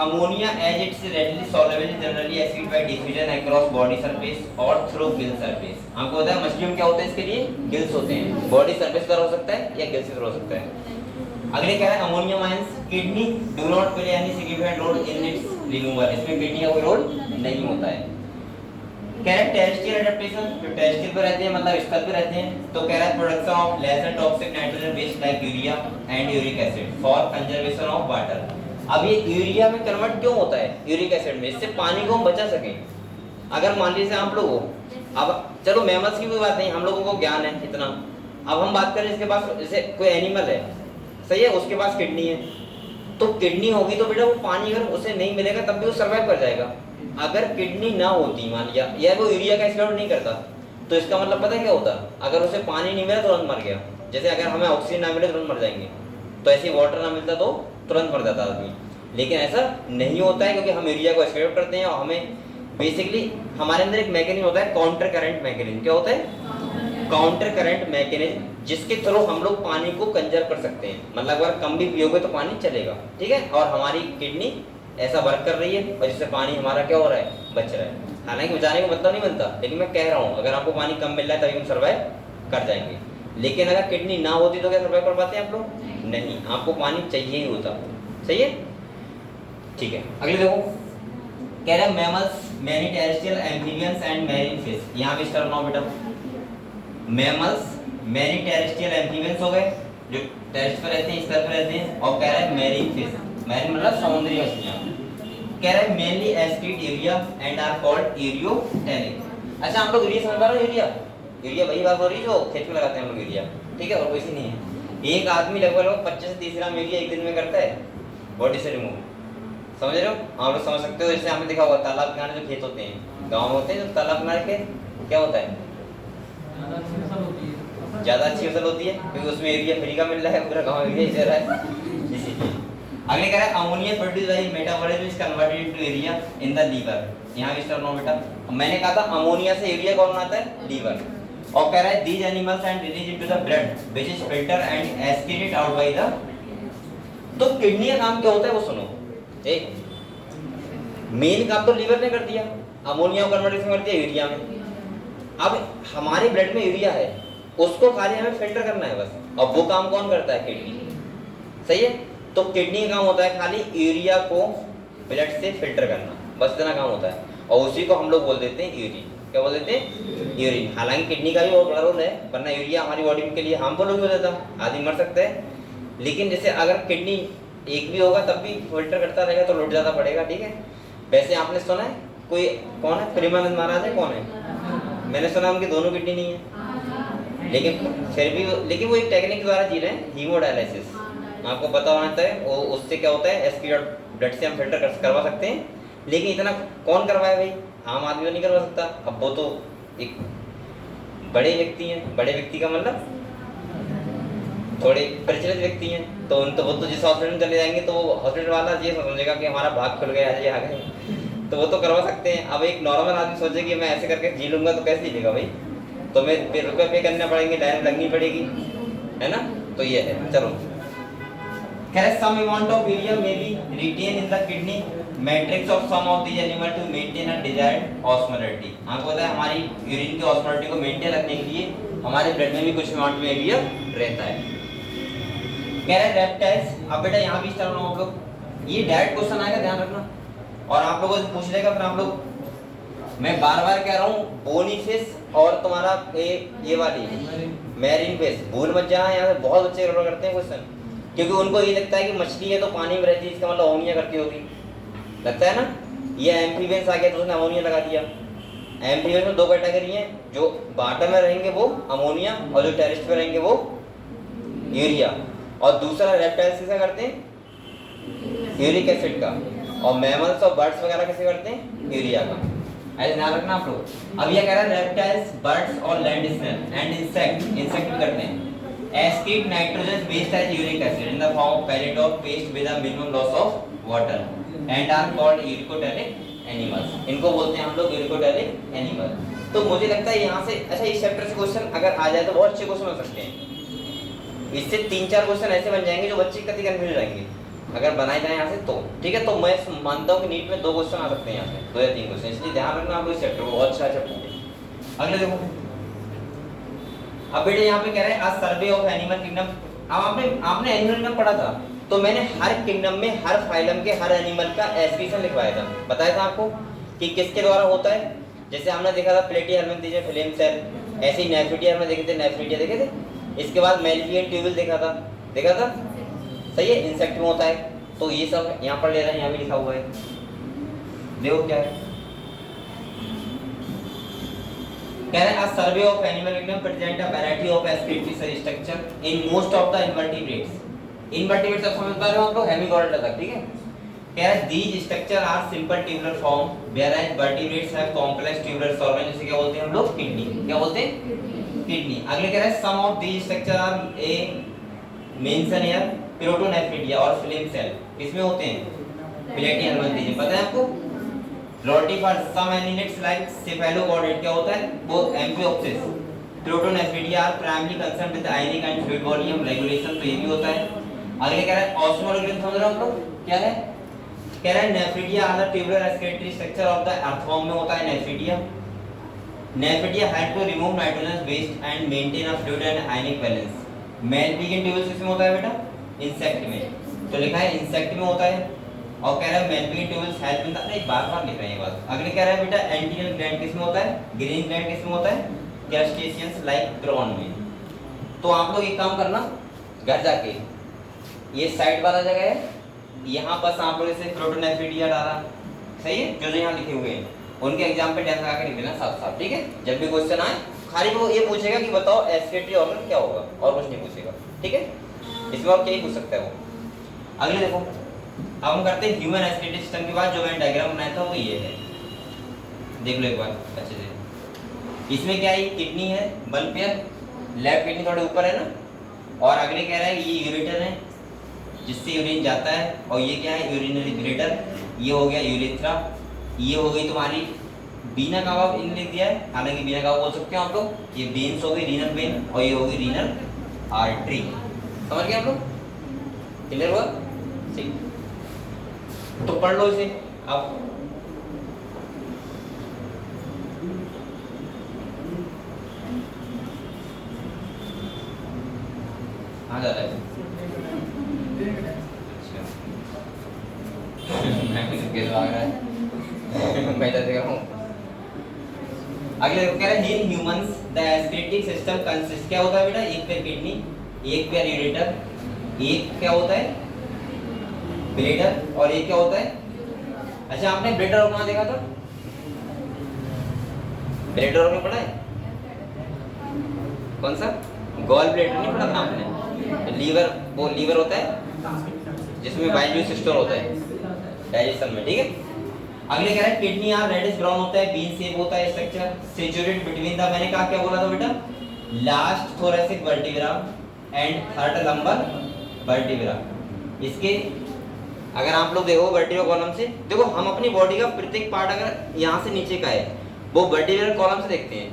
ammonia as it's readily soluble generally acid by diffusion across body surface और थ्रू गिल सरफेस। आपको पता है मछलियों में क्या होता है, इसके लिए गिल्स होते हैं, बॉडी सरफेस पर हो सकता है या गिल से हो सकता है। अगले कह रहा है ammonium ions kidney do not play any significant role in its removal, इसमें किडनी का कोई रोल नहीं होता है। कह रहा है टेरेस्ट्रियल एडेप्टेशन, जो टेरेस्ट्रियल पे रहते हैं मतलब स्थल पे रहते हैं, तो कह रहा है production of lesser toxic nitrogen waste like urea and uric acid for conservation of water. अब ये यूरिया में कन्वर्ट क्यों होता है यूरिक एसिड में, इससे पानी को हम बचा सकें। अगर मान लीजिए आप लोग अब चलो मैमल्स की कोई बात नहीं, हम लोगों को ज्ञान है इतना। अब हम बात करें इसके पास, जैसे कोई एनिमल है, सही है, उसके पास किडनी है, तो किडनी होगी तो बेटा वो पानी अगर उसे नहीं मिलेगा तब भी वो सर्वाइव कर जाएगा। अगर किडनी ना होती मान लिया, या वो यूरिया का एक्सक्रीट नहीं करता, तो इसका मतलब पता है क्या होता? अगर उसे पानी नहीं मिला तुरंत मर गया। जैसे अगर हमें ऑक्सीजन ना मिले तुरंत मर जाएंगे, तो ऐसे वाटर ना मिलता तो तुरंत मर जाता आदमी। लेकिन ऐसा नहीं होता है, क्योंकि हम यूरिया को एक्सक्रीट करते हैं और हमें बेसिकली हमारे अंदर एक मैकेनिज्म होता है, काउंटर करंट मैकेनिज्म। क्या होता है? काउंटर करंट मैकेनिज्म, जिसके थ्रू हम लोग पानी को कंजर्व कर सकते हैं। मतलब अगर कम भी पियोगे तो पानी चलेगा, ठीक है। और हमारी किडनी ऐसा वर्क कर रही है और जिससे पानी हमारा क्या हो रहा है? बच रहा है। हालांकि बचाने का मतलब नहीं बनता, लेकिन मैं कह रहा हूँ अगर आपको पानी कम मिल रहा है तभी हम सर्वाइव कर जाएंगे। लेकिन अगर किडनी ना होती तो क्या सर्वाइव कर पाते हैं आप लोग? नहीं, आपको पानी चाहिए ही होता। सही है, ठीक है। अगले देखो, कह रहा है mammals, many terrestrial, amphibians and marine fish. यहाँ भी स्टार बनाओ बेटा। मैमल्स, मैनी टेरेस्ट्रियल, एम्फीबियंस हो गए जो टेरेस पर रहते हैं, इस तरफ रहते हैं, और कह रहा है मैरीन फिश, मैरीन मतलब समुद्री मछलियाँ। कह रहा है mainly excrete urea and are called ureotelic. अच्छा, हम लोग यूरिया समझ पा रहे हो? यूरिया, यूरिया वही बात हो रही है जो खेत में लगाते हैं हम लोग यूरिया, ठीक है, और कोई नहीं है। एक आदमी लगभग 25 से 30 ग्राम यूरिया एक दिन में करता है बॉडी से रिमूव। समझ रहे हो? आप लोग समझ सकते हो। जैसे हमें देखा होगा तालाब किनारे जो खेत होते हैं, गाँव में होते हैं, जो तालाब किनारे के क्या होता है? ज़्यादा अच्छी फसल होती है, क्योंकि उसमें यूरिया फ्री का मिल रहा है, पूरा गाँव यूरिया ही दे रहा है, इसीलिए। अगले कह रहा है ammonia produce by metabolism is converted into urea in the liver. यहाँ भी स्टार नो बेटा। मैंने कहा था अमोनिया से यूरिया कौन बनाता है? लीवर। और कह रहा है these animals and release into the blood which is filter and excreted out by the. तो किडनी का काम क्या होता है वो सुनो। एक मेन काम तो लीवर ने कर दिया, अमोनिया को कन्वर्टेशन कर दिया यूरिया में। अब हमारे ब्लड में यूरिया है, उसको खाली हमें फिल्टर करना है बस। अब वो काम कौन करता है? किडनी। सही है, तो किडनी का काम होता है खाली यूरिया को ब्लड से फिल्टर करना, बस इतना काम होता है। और उसी को हम लोग बोल देते हैं यूरिन। क्या बोल देते हैं? यूरिन। हालांकि किडनी का भी बहुत बड़ा रोल है, वरना यूरिया हमारी बॉडी के लिए हार्मफुल हो जाता, आदमी मर सकते हैं। लेकिन जैसे अगर किडनी एक भी होगा तब भी फिल्टर करता रहेगा तो लुट ज़्यादा पड़ेगा, ठीक है। वैसे आपने सुना है कोई कौन है? प्रेमानंद महाराज है, कौन है? मैंने सुना उनकी दोनों किडनी नहीं है, लेकिन फिर भी लेकिन वो एक टेक्निक के द्वारा जी रहे हैं, हीमोडायलिसिस। आपको पता होना चाहिए वो उससे क्या होता है? एस्क्रीट ब्लड से हम फिल्टर करवा सकते हैं। लेकिन इतना कौन करवाए भाई? आम आदमी तो नहीं करवा सकता। अब वो तो एक बड़े व्यक्ति हैं, बड़े व्यक्ति का मतलब थोड़े प्रचलित व्यक्ति हैं, तो उन तो वो तो जिस हॉस्पिटल में चले जाएंगे तो वो हॉस्पिटल वाला ये समझेगा कि हमारा भाग खुल गया है, आ गए, तो वो तो करवा सकते हैं। अब एक नॉर्मल आदमी सोचे कि मैं ऐसे करके जी लूंगा तो कैसे जीलेगा भाई? तो मैं रुपये पे करने पड़ेंगे, लाइन लगनी पड़ेगी, है ना। तो ये है। चलो, some amount of urea may be retained in the kidney matrix of some of these animal to maintain a desired osmolality। आपको पता है हमारी यूरिन की ऑस्मोलैरिटी को मेंटेन रखने के लिए हमारे ब्लड में भी कुछ अमाउंट में यूरिया रहता है। कह रहे रेप्टाइल्स। अब बेटा यहाँ भी स्टार बनाओ आप लोग, ये डायरेक्ट क्वेश्चन आएगा, ध्यान रखना। और आप लोगों से पूछ लेगा फिर आप लोग, मैं बार बार कह रहा हूँ बोनी फिश और तुम्हारा ये वाली मैरीन फिश भूल मत जाना। यहाँ से बहुत बच्चे गड़बड़ करते हैं क्वेश्चन, क्योंकि उनको ये लगता है कि मछली है तो पानी में रहती है, इसका मतलब अमोनिया करती होगी, लगता है ना। ये एम्फीबियंस आ गया तो उसने अमोनिया लगा दिया। एम्फीबियंस में दो कैटेगरी हैं, जो बॉटम में रहेंगे वो अमोनिया, और जो टेरेस पे रहेंगे वो यूरिया। और दूसरा रेप्टाइल्स कैसे करते हैं? यूरिक एसिड का। और मैमल्स और बर्ड्स वगैरह कैसे करते हैं? यूरिया का। ऐसे ध्यान रखना आप लोग। अब ये कह रहा है रेप्टाइल्स, बर्ड्स और लैंड स्नेल एंड इंसेक्ट भी करते हैं excrete nitrogen based as uric acid in the form of pellet or paste with a minimum loss of water and are called uricotelic animals। इनको बोलते हैं हम लोग uricotelic animal। तो मुझे लगता है यहाँ से अच्छा इस चैप्टर से क्वेश्चन अगर आ जाए तो बहुत अच्छे क्वेश्चन हो सकते हैं। इससे 3-4 क्वेश्चन ऐसे बन जाएंगे जो बच्चे कभी कंफ्यूज रहेंगे अगर बनाए जाए यहाँ से तो, ठीक है। तो मैं मानता हूँ कि नीट में 2 क्वेश्चन आ सकते हैं यहाँ से, 2 या 3 क्वेश्चन, इसलिए ध्यान रखना आप इस चैप्टर को, बहुत अच्छा चैप्टर है। अगले देखो, अब बेटे यहाँ पे कह रहे हैं आज सर्वे ऑफ एनिमल किंगडम। अब आपने एनिमल किंगडम पढ़ा था, तो मैंने हर किंगडम में हर फाइलम के हर एनिमल का एस्पिरेशन लिखवाया था, बताया था आपको कि किसके द्वारा होता है। जैसे हमने देखा था प्लेटिहेल्मिन्थेसिस में फ्लेम सेल, ऐसे ही नेफ्रिटिया में देखे थे, नेफ्रिटिया देखे थे। इसके बाद मेलिफियन ट्यूबल देखा था सही है, इंसेक्ट में होता है। तो ये सब यहाँ पर ले रहे हैं, यहाँ भी लिखा हुआ है, देखो क्या है। कह रहे हैं survey of animal kingdom present a variety of excretory cell structure in most of the invertebrates. Invertebrates आप समझ पा रहे हो आप लोग, हेमिचोडोन्टा तक, ठीक है। कह रहा है these structure are simple tubular form whereas vertebrates have complex tubular organ, जिसे क्या बोलते हैं हम लोग, किडनी। क्या बोलते हैं, किडनी। अगले कह रहा है some of these structure are a mention here protonephridia और फिल्म सेल, किसमें होते हैं, प्लेटी एनिमल दीजिए, पता है आपको। रोटिफर सम एनिनेट्स लाइक सेफेलोपॉड क्या होता है, वो amphioxus. Protonephridia are primary concern with ionic and fluid volume regulation, तो ये भी होता है। अगले कह रहा है ऑस्मोलॉजिकल, समझ रहे हो आप लोग क्या है, कह रहा है nephridia are the tubular excretory structure of the earthworm में होता है nephridia. Nephridia help to remove nitrogenous waste and maintain a fluid and ionic balance. Malpighian tubules किसमें होता है बेटा, इंसेक्ट में, तो लिखा है इंसेक्ट में होता है। और कह रहा है Malpighian tubules help in the, नहीं बार-बार लिख रहे हैं ये बात। अगले कह रहा है बेटा एंटीरियर ग्लैंड किसमें होता है, ग्रीन ग्लैंड किसमें होता है, क्रस्टेशियंस लाइक प्रॉन में। तो आप लोग एक काम करना, घर जाके ये साइड वाला जगह है, यहाँ पर आप लोग इसे प्रोटोनेफ्रिडिया डाला, सही है, जो यहाँ लिखे हुए हैं उनके एग्जाम पे डैश लगा के लिख देना साथ-साथ, ठीक है। जब भी क्वेश्चन आए खाली वो ये पूछेगा कि बताओ एस्केलेटरी ऑर्गन क्या होगा, और कुछ नहीं पूछेगा, ठीक है। इसमें और क्या ही पूछ सकता है वो। अगले देखो, अब हम करते हैं ह्यूमन एस्केलेटरी सिस्टम के बाद जो मैंने डायग्राम बनाया था वो ये है, देख लो एक बार अच्छे से। इसमें क्या है, किडनी है, बल पेयर, लेफ्ट किडनी थोड़े ऊपर है ना, और अगले कह रहा है ये यूरेटर है जिससे यूरिन जाता है, और ये क्या है, यूरिनरी ब्लैडर, ये हो गया यूरेथ्रा, ये हो गई तुम्हारी बीना कावा, इन लिख दिया है, हालांकि बीना कावा बोल सकते हो आप लोग। ये वेन्स हो गई, रीनल वेन, और ये हो गई रीनल आर्टरी। समझ गए आप लोग, क्लियर हुआ, ठीक। तो पढ़ लो इसे आप। आ जा रहा है मैं तो देख रहा हूँ। अगले कह रहे हैं in humans the escalatory system consist, क्या होता है बेटा, एक पेयर किडनी, एक पेयर यूरेटर, एक क्या होता है ब्लैडर, और एक क्या होता है, अच्छा आपने ब्लैडर और कहाँ देखा था, ब्लैडर और में पढ़ा है, कौन सा, गॉल ब्लैडर नहीं पढ़ा था आपने, लीवर, वो लीवर होता है जिसमें बाइल स्टोर होता है डाइजेशन में, ठीक है। अगले कह रहा है किडनी आर रेडिश ब्राउन होता है, बीन शेप होता है स्ट्रक्चर, सिचुएटेड बिटवीन द, मैंने कहा क्या बोला था बेटा, last thoracic vertebra and third lumbar vertebra. इसके अगर आप लोग देखो वर्टिब्रल कॉलम से, देखो हम अपनी बॉडी का प्रत्येक पार्ट अगर यहाँ से नीचे का है वो वर्टिब्रल कॉलम से देखते हैं।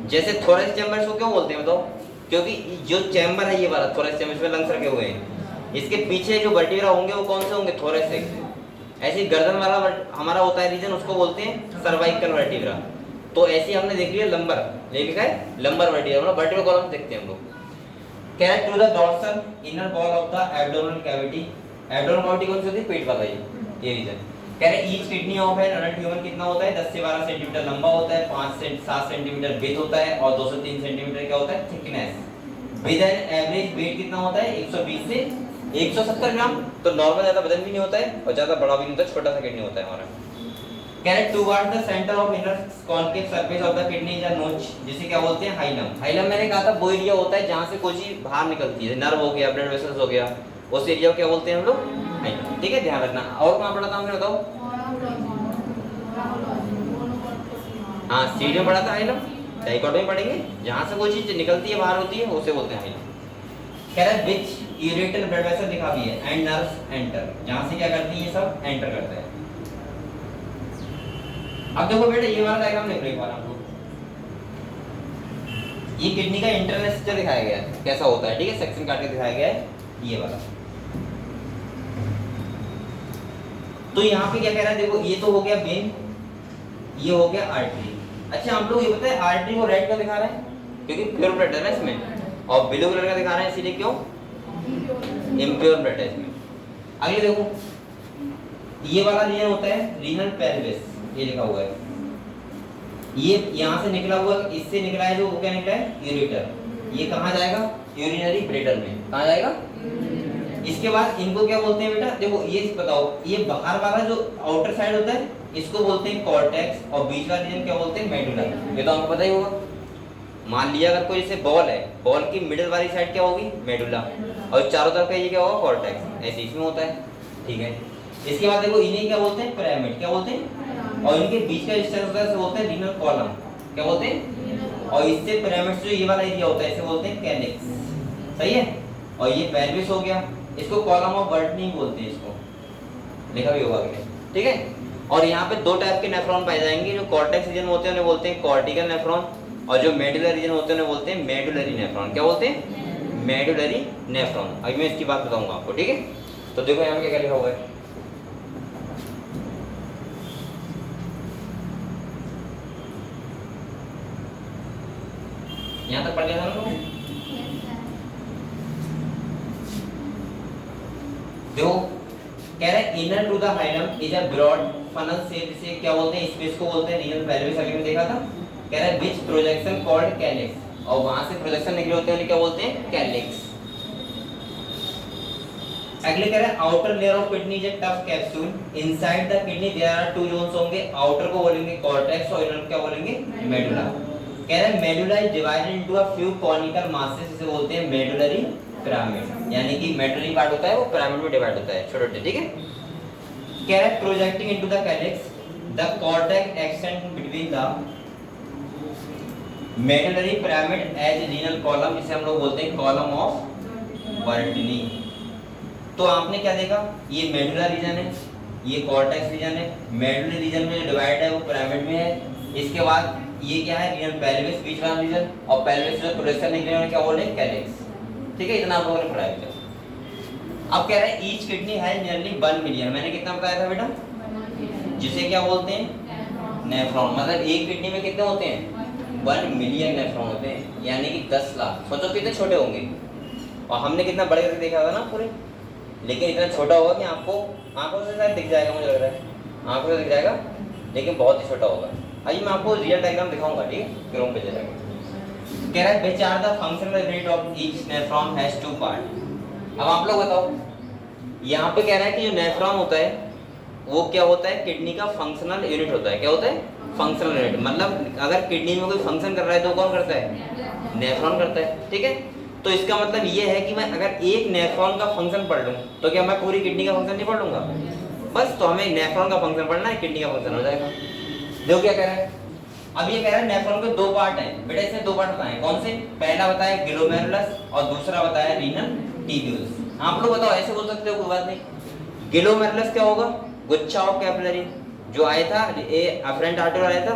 जैसे थोरैसिक चैम्बर को क्यों बोलते हैं बताओ, क्योंकि जो चैम्बर है ये वाला थोरैसिक चैम्बर, इसमें लंग्स रखे हुए हैं, इसके पीछे जो वर्टिब्रा होंगे वो कौन से होंगे, थोरैसिक। ऐसे गर्दन वाला हमारा होता है रीजन, उसको बोलते हैं सर्वाइकल वर्टिब्रा। तो ऐसे हमने देख लिया लंबर, ले लिखा है लंबर वर्टिब्रा, मतलब वर्टिब्रल कॉलम देखते हैं हम लोग। कह रहा है to the dorsal inner wall of the abdominal cavity, abdominal cavity कौन सी होती है, पेट वाला ये रीजन। कह रहे हैं each kidney of an adult human कितना होता है, 10 से 12 सेंटीमीटर लंबा होता है, 5 से 7 सेंटीमीटर विड्थ होता है, और 2 से 3 सेंटीमीटर क्या होता है, thickness. With an average weight कितना होता है, 120 से 170 ग्राम। तो नॉर्मल ज्यादा वजन भी नहीं होता है और ज्यादा बड़ा भी नहीं होता है, छोटा सा किडनी होता है हमारा। कह रहे toward the centre of inner concave surface of the kidney is अ नोच, जिसे क्या बोलते हैं, हाइलम। हाइलम मैंने कहा था वो एरिया होता है जहां से कोई चीज बाहर निकलती है, नर्व हो गया, ब्लड वेसल्स हो गया, उस एरिया को क्या बोलते हैं हम लोग, हाइलम, ठीक है, ध्यान रखना। और कहां पढ़ा था हमने बताओ, हाँ सीढ़ी में पढ़ा था हाइलम, डाइकोट में पढ़ेंगे, जहां से कोई चीज निकलती है बाहर होती है उसे बोलते हैं हाइलम। कह रहा है विच यूरेटर ब्लड वेसल लिखा भी है, एंड नर्व्स एंटर, जहां से क्या करती है ये सब एंटर करते हैं। अब देखो बेटा ये वाला डायग्राम देख लो एक बार आप लोग, ये किडनी का इंटरनल स्ट्रक्चर दिखाया गया है कैसा होता है, ठीक है, सेक्शन काट के दिखाया गया है ये वाला। तो यहाँ पे क्या कह रहा है, देखो ये तो हो गया वेन, ये हो गया आर्टरी। अच्छा आप लोग ये बताए आर्टरी को रेड क्यों दिखा रहे हैं, क्योंकि प्योर ब्लड है ना इसमें, और ब्लू कलर का दिखा रहे हैं इसीलिए क्यों, इम्प्योर ब्लड है इसमें। अगले देखो ये वाला रीजन होता है रीनल पेल्विस, ये लिखा हुआ है, ये यहाँ से निकला हुआ, इससे निकला है जो, वो क्या निकला है, यूरेटर। ये कहाँ जाएगा, यूरिनरी ब्लैडर में, कहाँ जाएगा। इसके बाद इनको क्या बोलते हैं बेटा, देखो ये बताओ, ये बाहर वाला जो आउटर साइड होता है इसको बोलते हैं कॉर्टेक्स और बीच वाला रीजन क्या बोलते हैं मेडुला। ये तो आपको पता ही होगा। मान लिया अगर कोई जैसे बॉल है, बॉल की मिडिल वाली साइड क्या होगी मेडुला, और चारों तरफ का ये क्या होगा कॉर्टेक्स, ऐसे इसमें होता है। ठीक है, इसके बाद देखो इन्हें क्या बोलते हैं पिरामिड, क्या बोलते हैं, और इनके बीच का स्ट्रक्चर होता है बोलते हैं रीनल कॉलम, क्या बोलते हैं, और इससे पिरामिड से ये वाला एरिया होता है इसे बोलते हैं कैलिक्स। सही है, और ये पेल्विस हो गया, इसको कॉलम ऑफ बर्टनी बोलते हैं, इसको लिखा भी होगा आगे। ठीक है, और यहाँ पे दो टाइप के नेफ्रॉन पाए जाएंगे, जो कॉर्टेक्स रीजन होते हैं उन्हें बोलते हैं कॉर्टिकल नेफ्रॉन, और जो मेडुलर रीजन होते हैं उन्हें बोलते हैं मेडुलरी नेफ्रॉन। क्या बोलते हैं, मेडुलरी नेफ्रॉन। अभी मैं इसकी बात बताऊंगा आपको। ठीक है, तो देखो यहाँ क्या लिखा हुआ है, यहाँ तक पढ़ लिया था ना लोग? देखो कह रहे हैं inner to the hilum is a broad funnel shape, से क्या बोलते हैं स्पेस को बोलते हैं रीनल पेल्विस। अभी में देखा था, कह रहा है विच प्रोजेक्शन कॉल्ड कैलिक्स, और वहां से प्रोजेक्शन निकले होते हैं उन्हें क्या बोलते हैं कैलिक्स। अगले कह रहा है outer layer of kidney is a tough capsule, inside the kidney there are two zones होंगे, आउटर को बोलेंगे कॉर्टेक्स और इनर क्या बोलेंगे मेडुला। कह रहा है medulla is divided into a few conical masses, इसे बोलते हैं मेडुलरी पिरामिड, यानी कि मेडुलरी पार्ट होता है वो पिरामिड में डिवाइड होता है छोटे-छोटे। ठीक है, कह रहा है projecting into the calyx the cortex extend between the medullary pyramid as renal column, जिसे हम लोग बोलते हैं कॉलम ऑफ बर्टनी। तो आपने क्या देखा, ये मेडुला रीजन है, ये कॉर्टेक्स रीजन है, मेडुलरी रीजन में जो डिवाइड है वो पिरामिड में है। इसके बाद ये क्या है रीजन पेल्विस बीच वाला रीजन, और पेल्विस जो प्रोजेक्शन निकले उन्हें क्या बोलते हैं कैलिक्स। ठीक है, इतना आप लोगों ने पढ़ा है। अब कह रहे हैं each kidney has nearly 1 million, मैंने कितना बताया था बेटा, जिसे क्या बोलते हैं नेफ्रॉन। मतलब एक किडनी में कितने होते हैं 1 मिलियन नेफ्रॉन होते हैं, यानी कि 10 लाख। सोचो कितने छोटे होंगे, और हमने कितना बड़े करके देखा था ना पूरे, लेकिन इतना छोटा होगा कि आपको आंखों से शायद दिख जाएगा, मुझे लग रहा है आंखों से दिख जाएगा, लेकिन बहुत ही छोटा होगा। अभी मैं आपको रियल डायग्राम दिखाऊंगा। ठीक है, क्रोम पे चलेगा। कह रहा है which are the functional unit of each nephron has 2 part. अब आप लोग बताओ, यहाँ पे कह रहा है कि जो नेफ्रॉन होता है वो क्या होता है, किडनी का फंक्शनल यूनिट होता है। क्या होता है, फंक्शनल यूनिट। मतलब अगर किडनी में कोई फंक्शन कर रहा है तो कौन करता है, नेफ्रॉन करता है। ठीक है, तो इसका मतलब ये है कि मैं अगर एक नेफ्रॉन का फंक्शन पढ़ लूँ तो क्या मैं पूरी किडनी का फंक्शन नहीं पढ़ लूंगा, बस। तो हमें नेफ्रॉन का फंक्शन पढ़ना है, किडनी का फंक्शन हो जाएगा। देखो क्या कह रहा है, अब ये कह रहा है नेफ्रॉन के 2 पार्ट हैं बेटा, इसमें 2 पार्ट बताएं। कौन से, पहला बताया ग्लोमेरुलस और दूसरा बताया रीनल ट्यूब्यूल्स। आप लोग बताओ, ऐसे बोल सकते हो कोई बात नहीं। ग्लोमेरुलस क्या होगा, गुच्छा ऑफ कैपिलरी, जो आया था अफरेंट आर्टरी आया था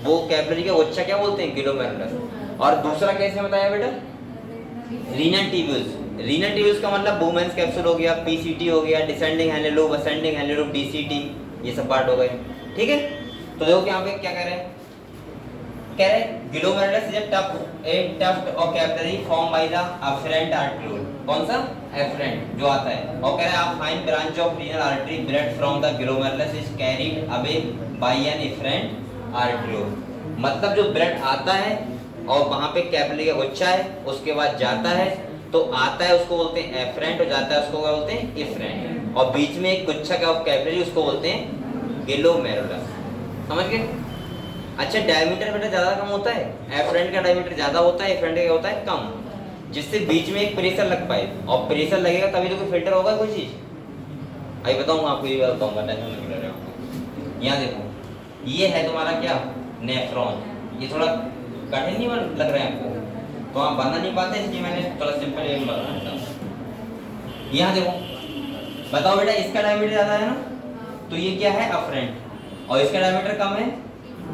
वो कैपिलरी का गुच्छा क्या बोलते हैं ग्लोमेरुलस। और दूसरा कैसे बताया बेटा, रीनल ट्यूब्यूल्स। रीनल ट्यूब्यूल्स का मतलब वुमेन्स कैप्सूल हो गया, पीसीटी हो गया, descending hand loop, ascending hand loop, DCT, ये सब पार्ट हो गए। ठीक है, तो देखो यहाँ पे क्या कह रहे हैं, कह रहे हैं glomerulus is a tuft of capillary formed by the afferent arteriole। कौन सा, afferent जो आता है। और कह रहे हैं a fine branch of renal artery blood from the glomerulus is carried away by an efferent arteriole। मतलब जो ब्लड आता है और वहाँ पे कैपिलरी का गुच्छा है, उसके बाद जाता है, तो आता है उसको बोलते हैं एफरेंट, और जाता है उसको क्या बोलते हैं इफरेंट, और बीच में एक गुच्छा का कैपिलरी उसको बोलते हैं ग्लोमेरुलस। समझ गए। अच्छा, डायमीटर बेटा ज्यादा कम होता है, एफरेंट का डायमीटर ज्यादा होता है, एफरेंट का होता है कम, जिससे बीच में एक प्रेशर लग पाए, और प्रेशर लगेगा तभी तो कोई फिल्टर होगा कोई चीज। अभी बताऊंगा आपको, ये बताऊंगा, टेंशन नहीं ले रहे हो। यहाँ देखो, ये है तुम्हारा क्या नेफ्रॉन। ये थोड़ा कठिन नहीं लग रहा है आपको, तो आप बना नहीं पाते, इसलिए मैंने थोड़ा सिंपल ये बताया। यहाँ देखो, बताओ बेटा, इसका डायमीटर ज्यादा है ना, तो ये क्या है अफरेंट, और इसका डायमीटर कम है,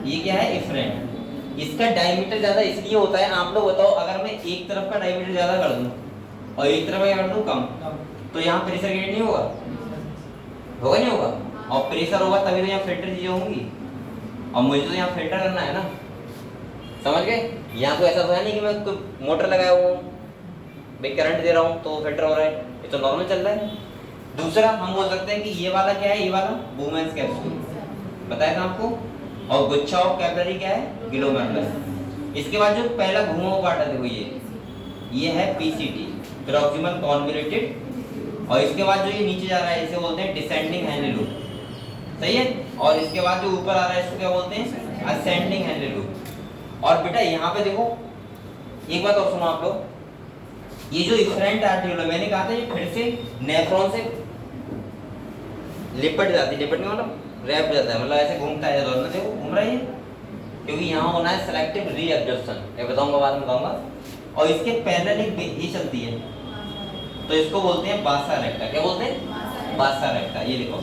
ये क्या है इफरेंट। इसका डायमीटर ज्यादा इसलिए होता है, आप लोग बताओ, अगर मैं एक तरफ का डायमीटर ज्यादा कर दूं और एक तरफ का कर दूं कम, तो यहाँ प्रेशर ग्रेडियंट नहीं होगा, होगा नहीं होगा, और प्रेशर होगा तभी तो यहाँ फिल्टर चीजें होंगी, और मुझे तो यहाँ फिल्टर करना है ना। समझ गए। यहाँ तो ऐसा तो है नहीं कि मैं कोई मोटर लगाया हुआ हूँ, भाई करंट दे रहा हूँ तो फिल्टर हो रहा है, ये तो नॉर्मल चल रहा है। दूसरा हम बोल सकते हैं कि ये वाला क्या है, ये वाला वुमेन्स कैप्सूल बताया था आपको, और गुच्छा ऑफ कैपिलरी क्या है ग्लोमेरुलस। इसके बाद जो पहला घुमा हुआ पार्ट है देखो, ये है पीसीटी, प्रॉक्सिमल कॉन्वोल्यूटेड, और इसके बाद जो ये नीचे जा रहा है इसे बोलते हैं डिसेंडिंग हैंड लूप। सही है। और इसके बाद जो ऊपर आ रहा है इसको क्या बोलते हैं, असेंडिंग हेनरी लूप। और बेटा यहाँ पे देखो एक बात और सुनो आप लोग, ये जो इफरेंट आर्टिकुलर मैंने कहा था ये फिर से नेफ्रॉन से लिपट जाती है, लिपटने मतलब रैप जाता है, मतलब ऐसे घूमता है इधर, देखो घूम रहा है क्योंकि यहाँ होना है सेलेक्टिव रीअब्जॉर्प्शन, ये बताऊंगा बाद में बताऊंगा। और इसके पैरेलल एक ये चलती है तो इसको बोलते हैं बासा रेक्टा। क्या बोलते हैं, बासा रेक्टा। ये लिखो,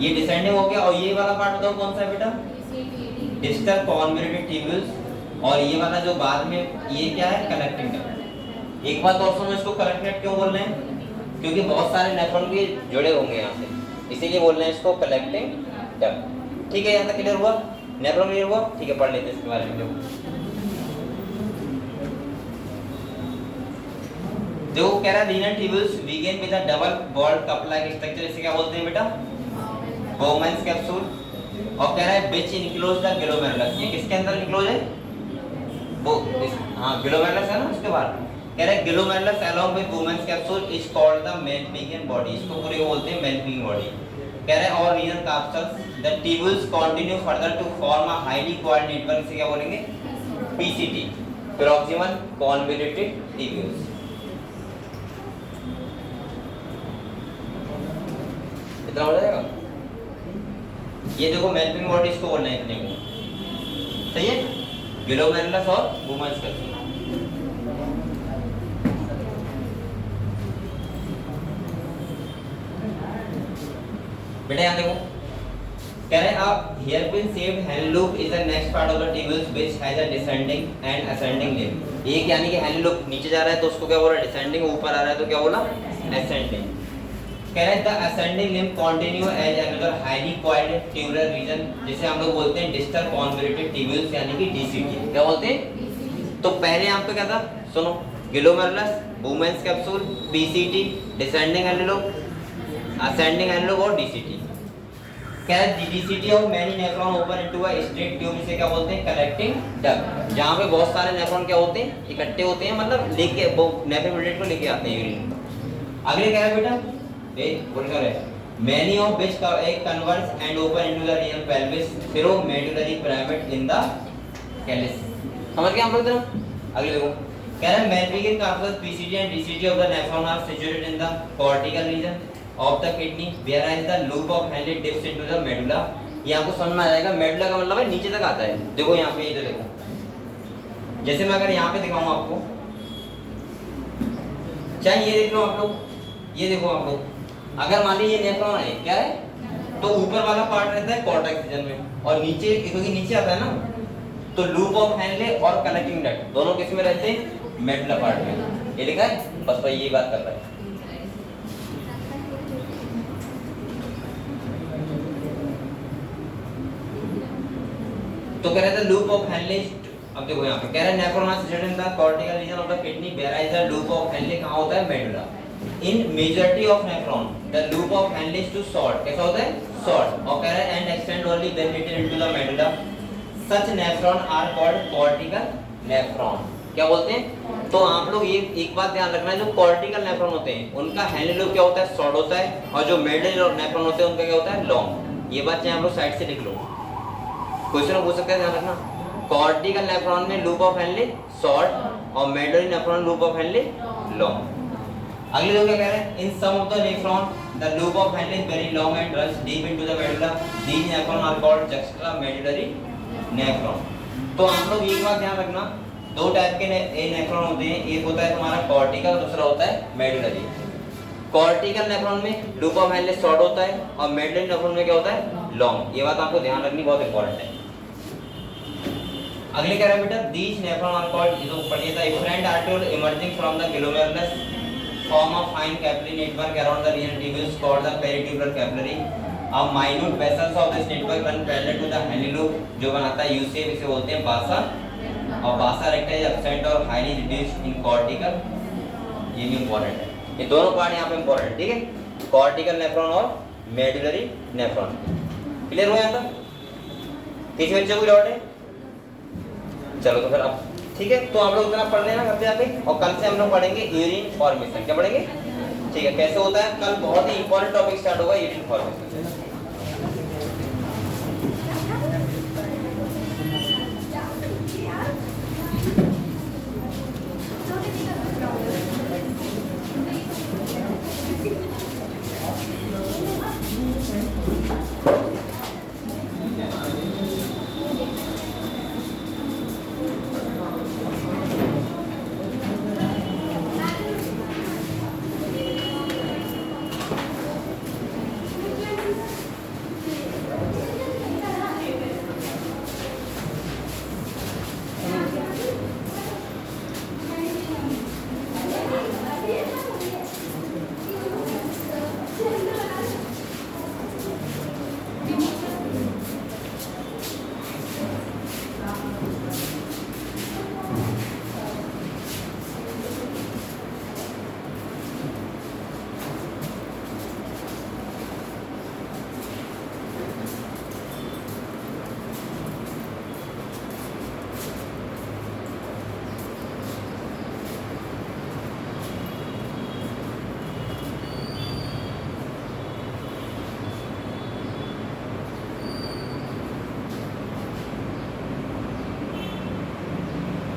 ये डिसेंडिंग हो गया। और ये वाला पार्ट बताओ कौन सा है बेटा, डिस्टल कॉन्वोल्यूटेड ट्यूब्यूल्स। और ये वाला जो बाद में ये क्या है, कलेक्टिंग डक्ट। एक बात और सुनो, इसको कलेक्टिंग डक्ट क्यों बोल रहे हैं, क्योंकि बहुत सारे नेफ्रॉन भी जुड़े होंगे यहाँ से, इसीलिए बोल रहे हैं इसको कलेक्टिंग डक्ट। ठीक है, यहाँ तक क्लियर हुआ, नेफ्रॉन क्लियर हुआ। ठीक है, पढ़ लेते हैं इसके बारे में। देखो कह रहा है renal tubules begin with a double walled cup like structure, इसे क्या बोलते हैं बेटा, बोमेंस कैप्सूल। और कह रहा है विच इनक्लोज द ग्लोमेरुलस, ये किसके अंदर इनक्लोज है, वो हां ग्लोमेरुलस है ना, उसके बाद कह रहा है glomerulus along with Bowman's capsule is called the Malpighian body, इसको पूरे बोलते हैं मेलपिगियन बॉडी। कह रहा है और renal capsules the tubules continue further to form a highly coordinated network, इसे क्या बोलेंगे, पीसीटी, प्रॉक्सिमल कॉन्वोल्यूटेड ट्यूब्यूल्स। इतना हो जाएगा। ये देखो मेलपिगियन बॉडी इसको बोलना है इतने को, सही है, ग्लोमेरुलस और बोमेंस कैप्सूल। बेटा यहाँ देखो कह रहे हैं आप here pin shaped hand loop is the next part of the tubules which has a descending and ascending limb. एक यानी कि हैंड लूप नीचे जा रहा है तो उसको क्या बोला, डिसेंडिंग, ऊपर आ रहा है तो क्या बोला, असेंडिंग। कह रहे हैं the ascending limb continue as another highly coiled tubular region, जिसे हम लोग बोलते हैं डिस्टल कॉन्वोल्यूटेड ट्यूब्यूल्स यानी कि डीसीटी। क्या बोलते हैं, तो पहले यहाँ पे क्या था, सुनो, glomerulus, बोमेंस capsule, PCT, descending hand loop, ascending hand loop और डीसीटी। कह रहे हैं DCT of many nephron open into a straight tube, इसे क्या बोलते हैं, कलेक्टिंग डक्ट, जहाँ पे बहुत सारे नेफ्रॉन क्या होते हैं, इकट्ठे होते हैं, मतलब लेके वो नेफ्रॉन ब्लड को लेके आते हैं यूरिन। अगले क्या है बेटा, बोलकर है many of which converts and open into the renal pelvis through medullary pyramid in the calyx। समझ गए हम लोग जरा। अगले देखो कह रहा है Malpighian capsules PCT and DCT of the nephron are situated in the cortical region of the kidney whereas the loop of Henle dips into the medulla। ये आपको समझ में आ जाएगा, मेडुला का मतलब है नीचे तक आता है। देखो यहाँ पे, इधर देखो, जैसे मैं अगर यहाँ पे दिखाऊं आपको, चाहे ये देख लो आप लोग, ये देखो आप लोग, अगर मान लीजिए ये नेफ्रॉन है, क्या है, तो ऊपर वाला पार्ट रहता है कॉर्टेक्स रीजन में और नीचे, क्योंकि नीचे आता है ना, तो लूप ऑफ हैंले और कलेक्टिंग डक्ट दोनों किस में रहते हैं, मेडुला पार्ट में। ये लिखा है, बस भाई ये बात कर रहा है। तो कह रहे थे लूप ऑफ हैंले, अब देखो यहाँ पे कह रहा है nephron are situated in the cortical region of the kidney whereas the loop of Henle कहाँ होता है, medulla. In majority of nephron, the loop of Henle is to short, कैसा होता है, short, और कह रहा है and extend only when it is into the medulla। Such nephron are called cortical nephron। क्या बोलते हैं, तो आप लोग ये एक बात ध्यान रखना है, जो कॉर्टिकल नेफ्रॉन होते हैं उनका हैंले लूप क्या होता है, शॉर्ट होता है, और जो मेडुलर नेफ्रॉन होते हैं उनका क्या होता है, लॉन्ग। ये बात चाहे आप लोग साइड से लिख लो, क्वेश्चन पूछ सकते हैं, ध्यान रखना। कॉर्टिकल नेफ्रॉन में लूप ऑफ हैंले शॉर्ट और medullary nephron loop of Henle long. अगले लोग क्या कह रहे हैं, in some of the nephron the loop of Henle is very long and runs deep into the medulla, these nephron are called juxtamedullary nephron. तो आप लोग एक बात ध्यान रखना, दो टाइप के नेफ्रॉन होते हैं, एक होता है तुम्हारा कॉर्टिकल और दूसरा होता है मेडुलरी। कॉर्टिकल नेफ्रॉन में लूप ऑफ हैंले शॉर्ट होता है और मेडुलरी नेफ्रॉन में क्या होता है, लॉन्ग। ये बात आपको ध्यान रखनी बहुत इंपॉर्टेंट है। अगले कह रहा है बेटा, दीस नेफ्रॉन आर कॉल्ड, जो पढ़िए था, efferent article emerging from the glomerulus form a fine capillary network around the renal tubules called the peritubular capillary। A minute vessels of this network run parallel to the Henle loop, जो बनाता है U shape, इसे बोलते हैं बासा, और बासा रेक्टा is absent और हाईली रिड्यूस्ड इन कॉर्टिकल। ये भी इंपॉर्टेंट है, ये दोनों पार्ट यहाँ पे इंपॉर्टेंट है, ठीक है, कॉर्टिकल नेफ्रॉन और मेडुलरी नेफ्रॉन। क्लियर हो यहाँ तक, किसी बच्चे को डाउट है, चलो तो फिर अब ठीक है, तो आप लोग इतना पढ़ लेना घर पे जाके, और कल से हम लोग पढ़ेंगे यूरिन फॉर्मेशन। क्या पढ़ेंगे, ठीक है, कैसे होता है, कल बहुत ही इंपॉर्टेंट टॉपिक स्टार्ट होगा यूरिन फॉर्मेशन से।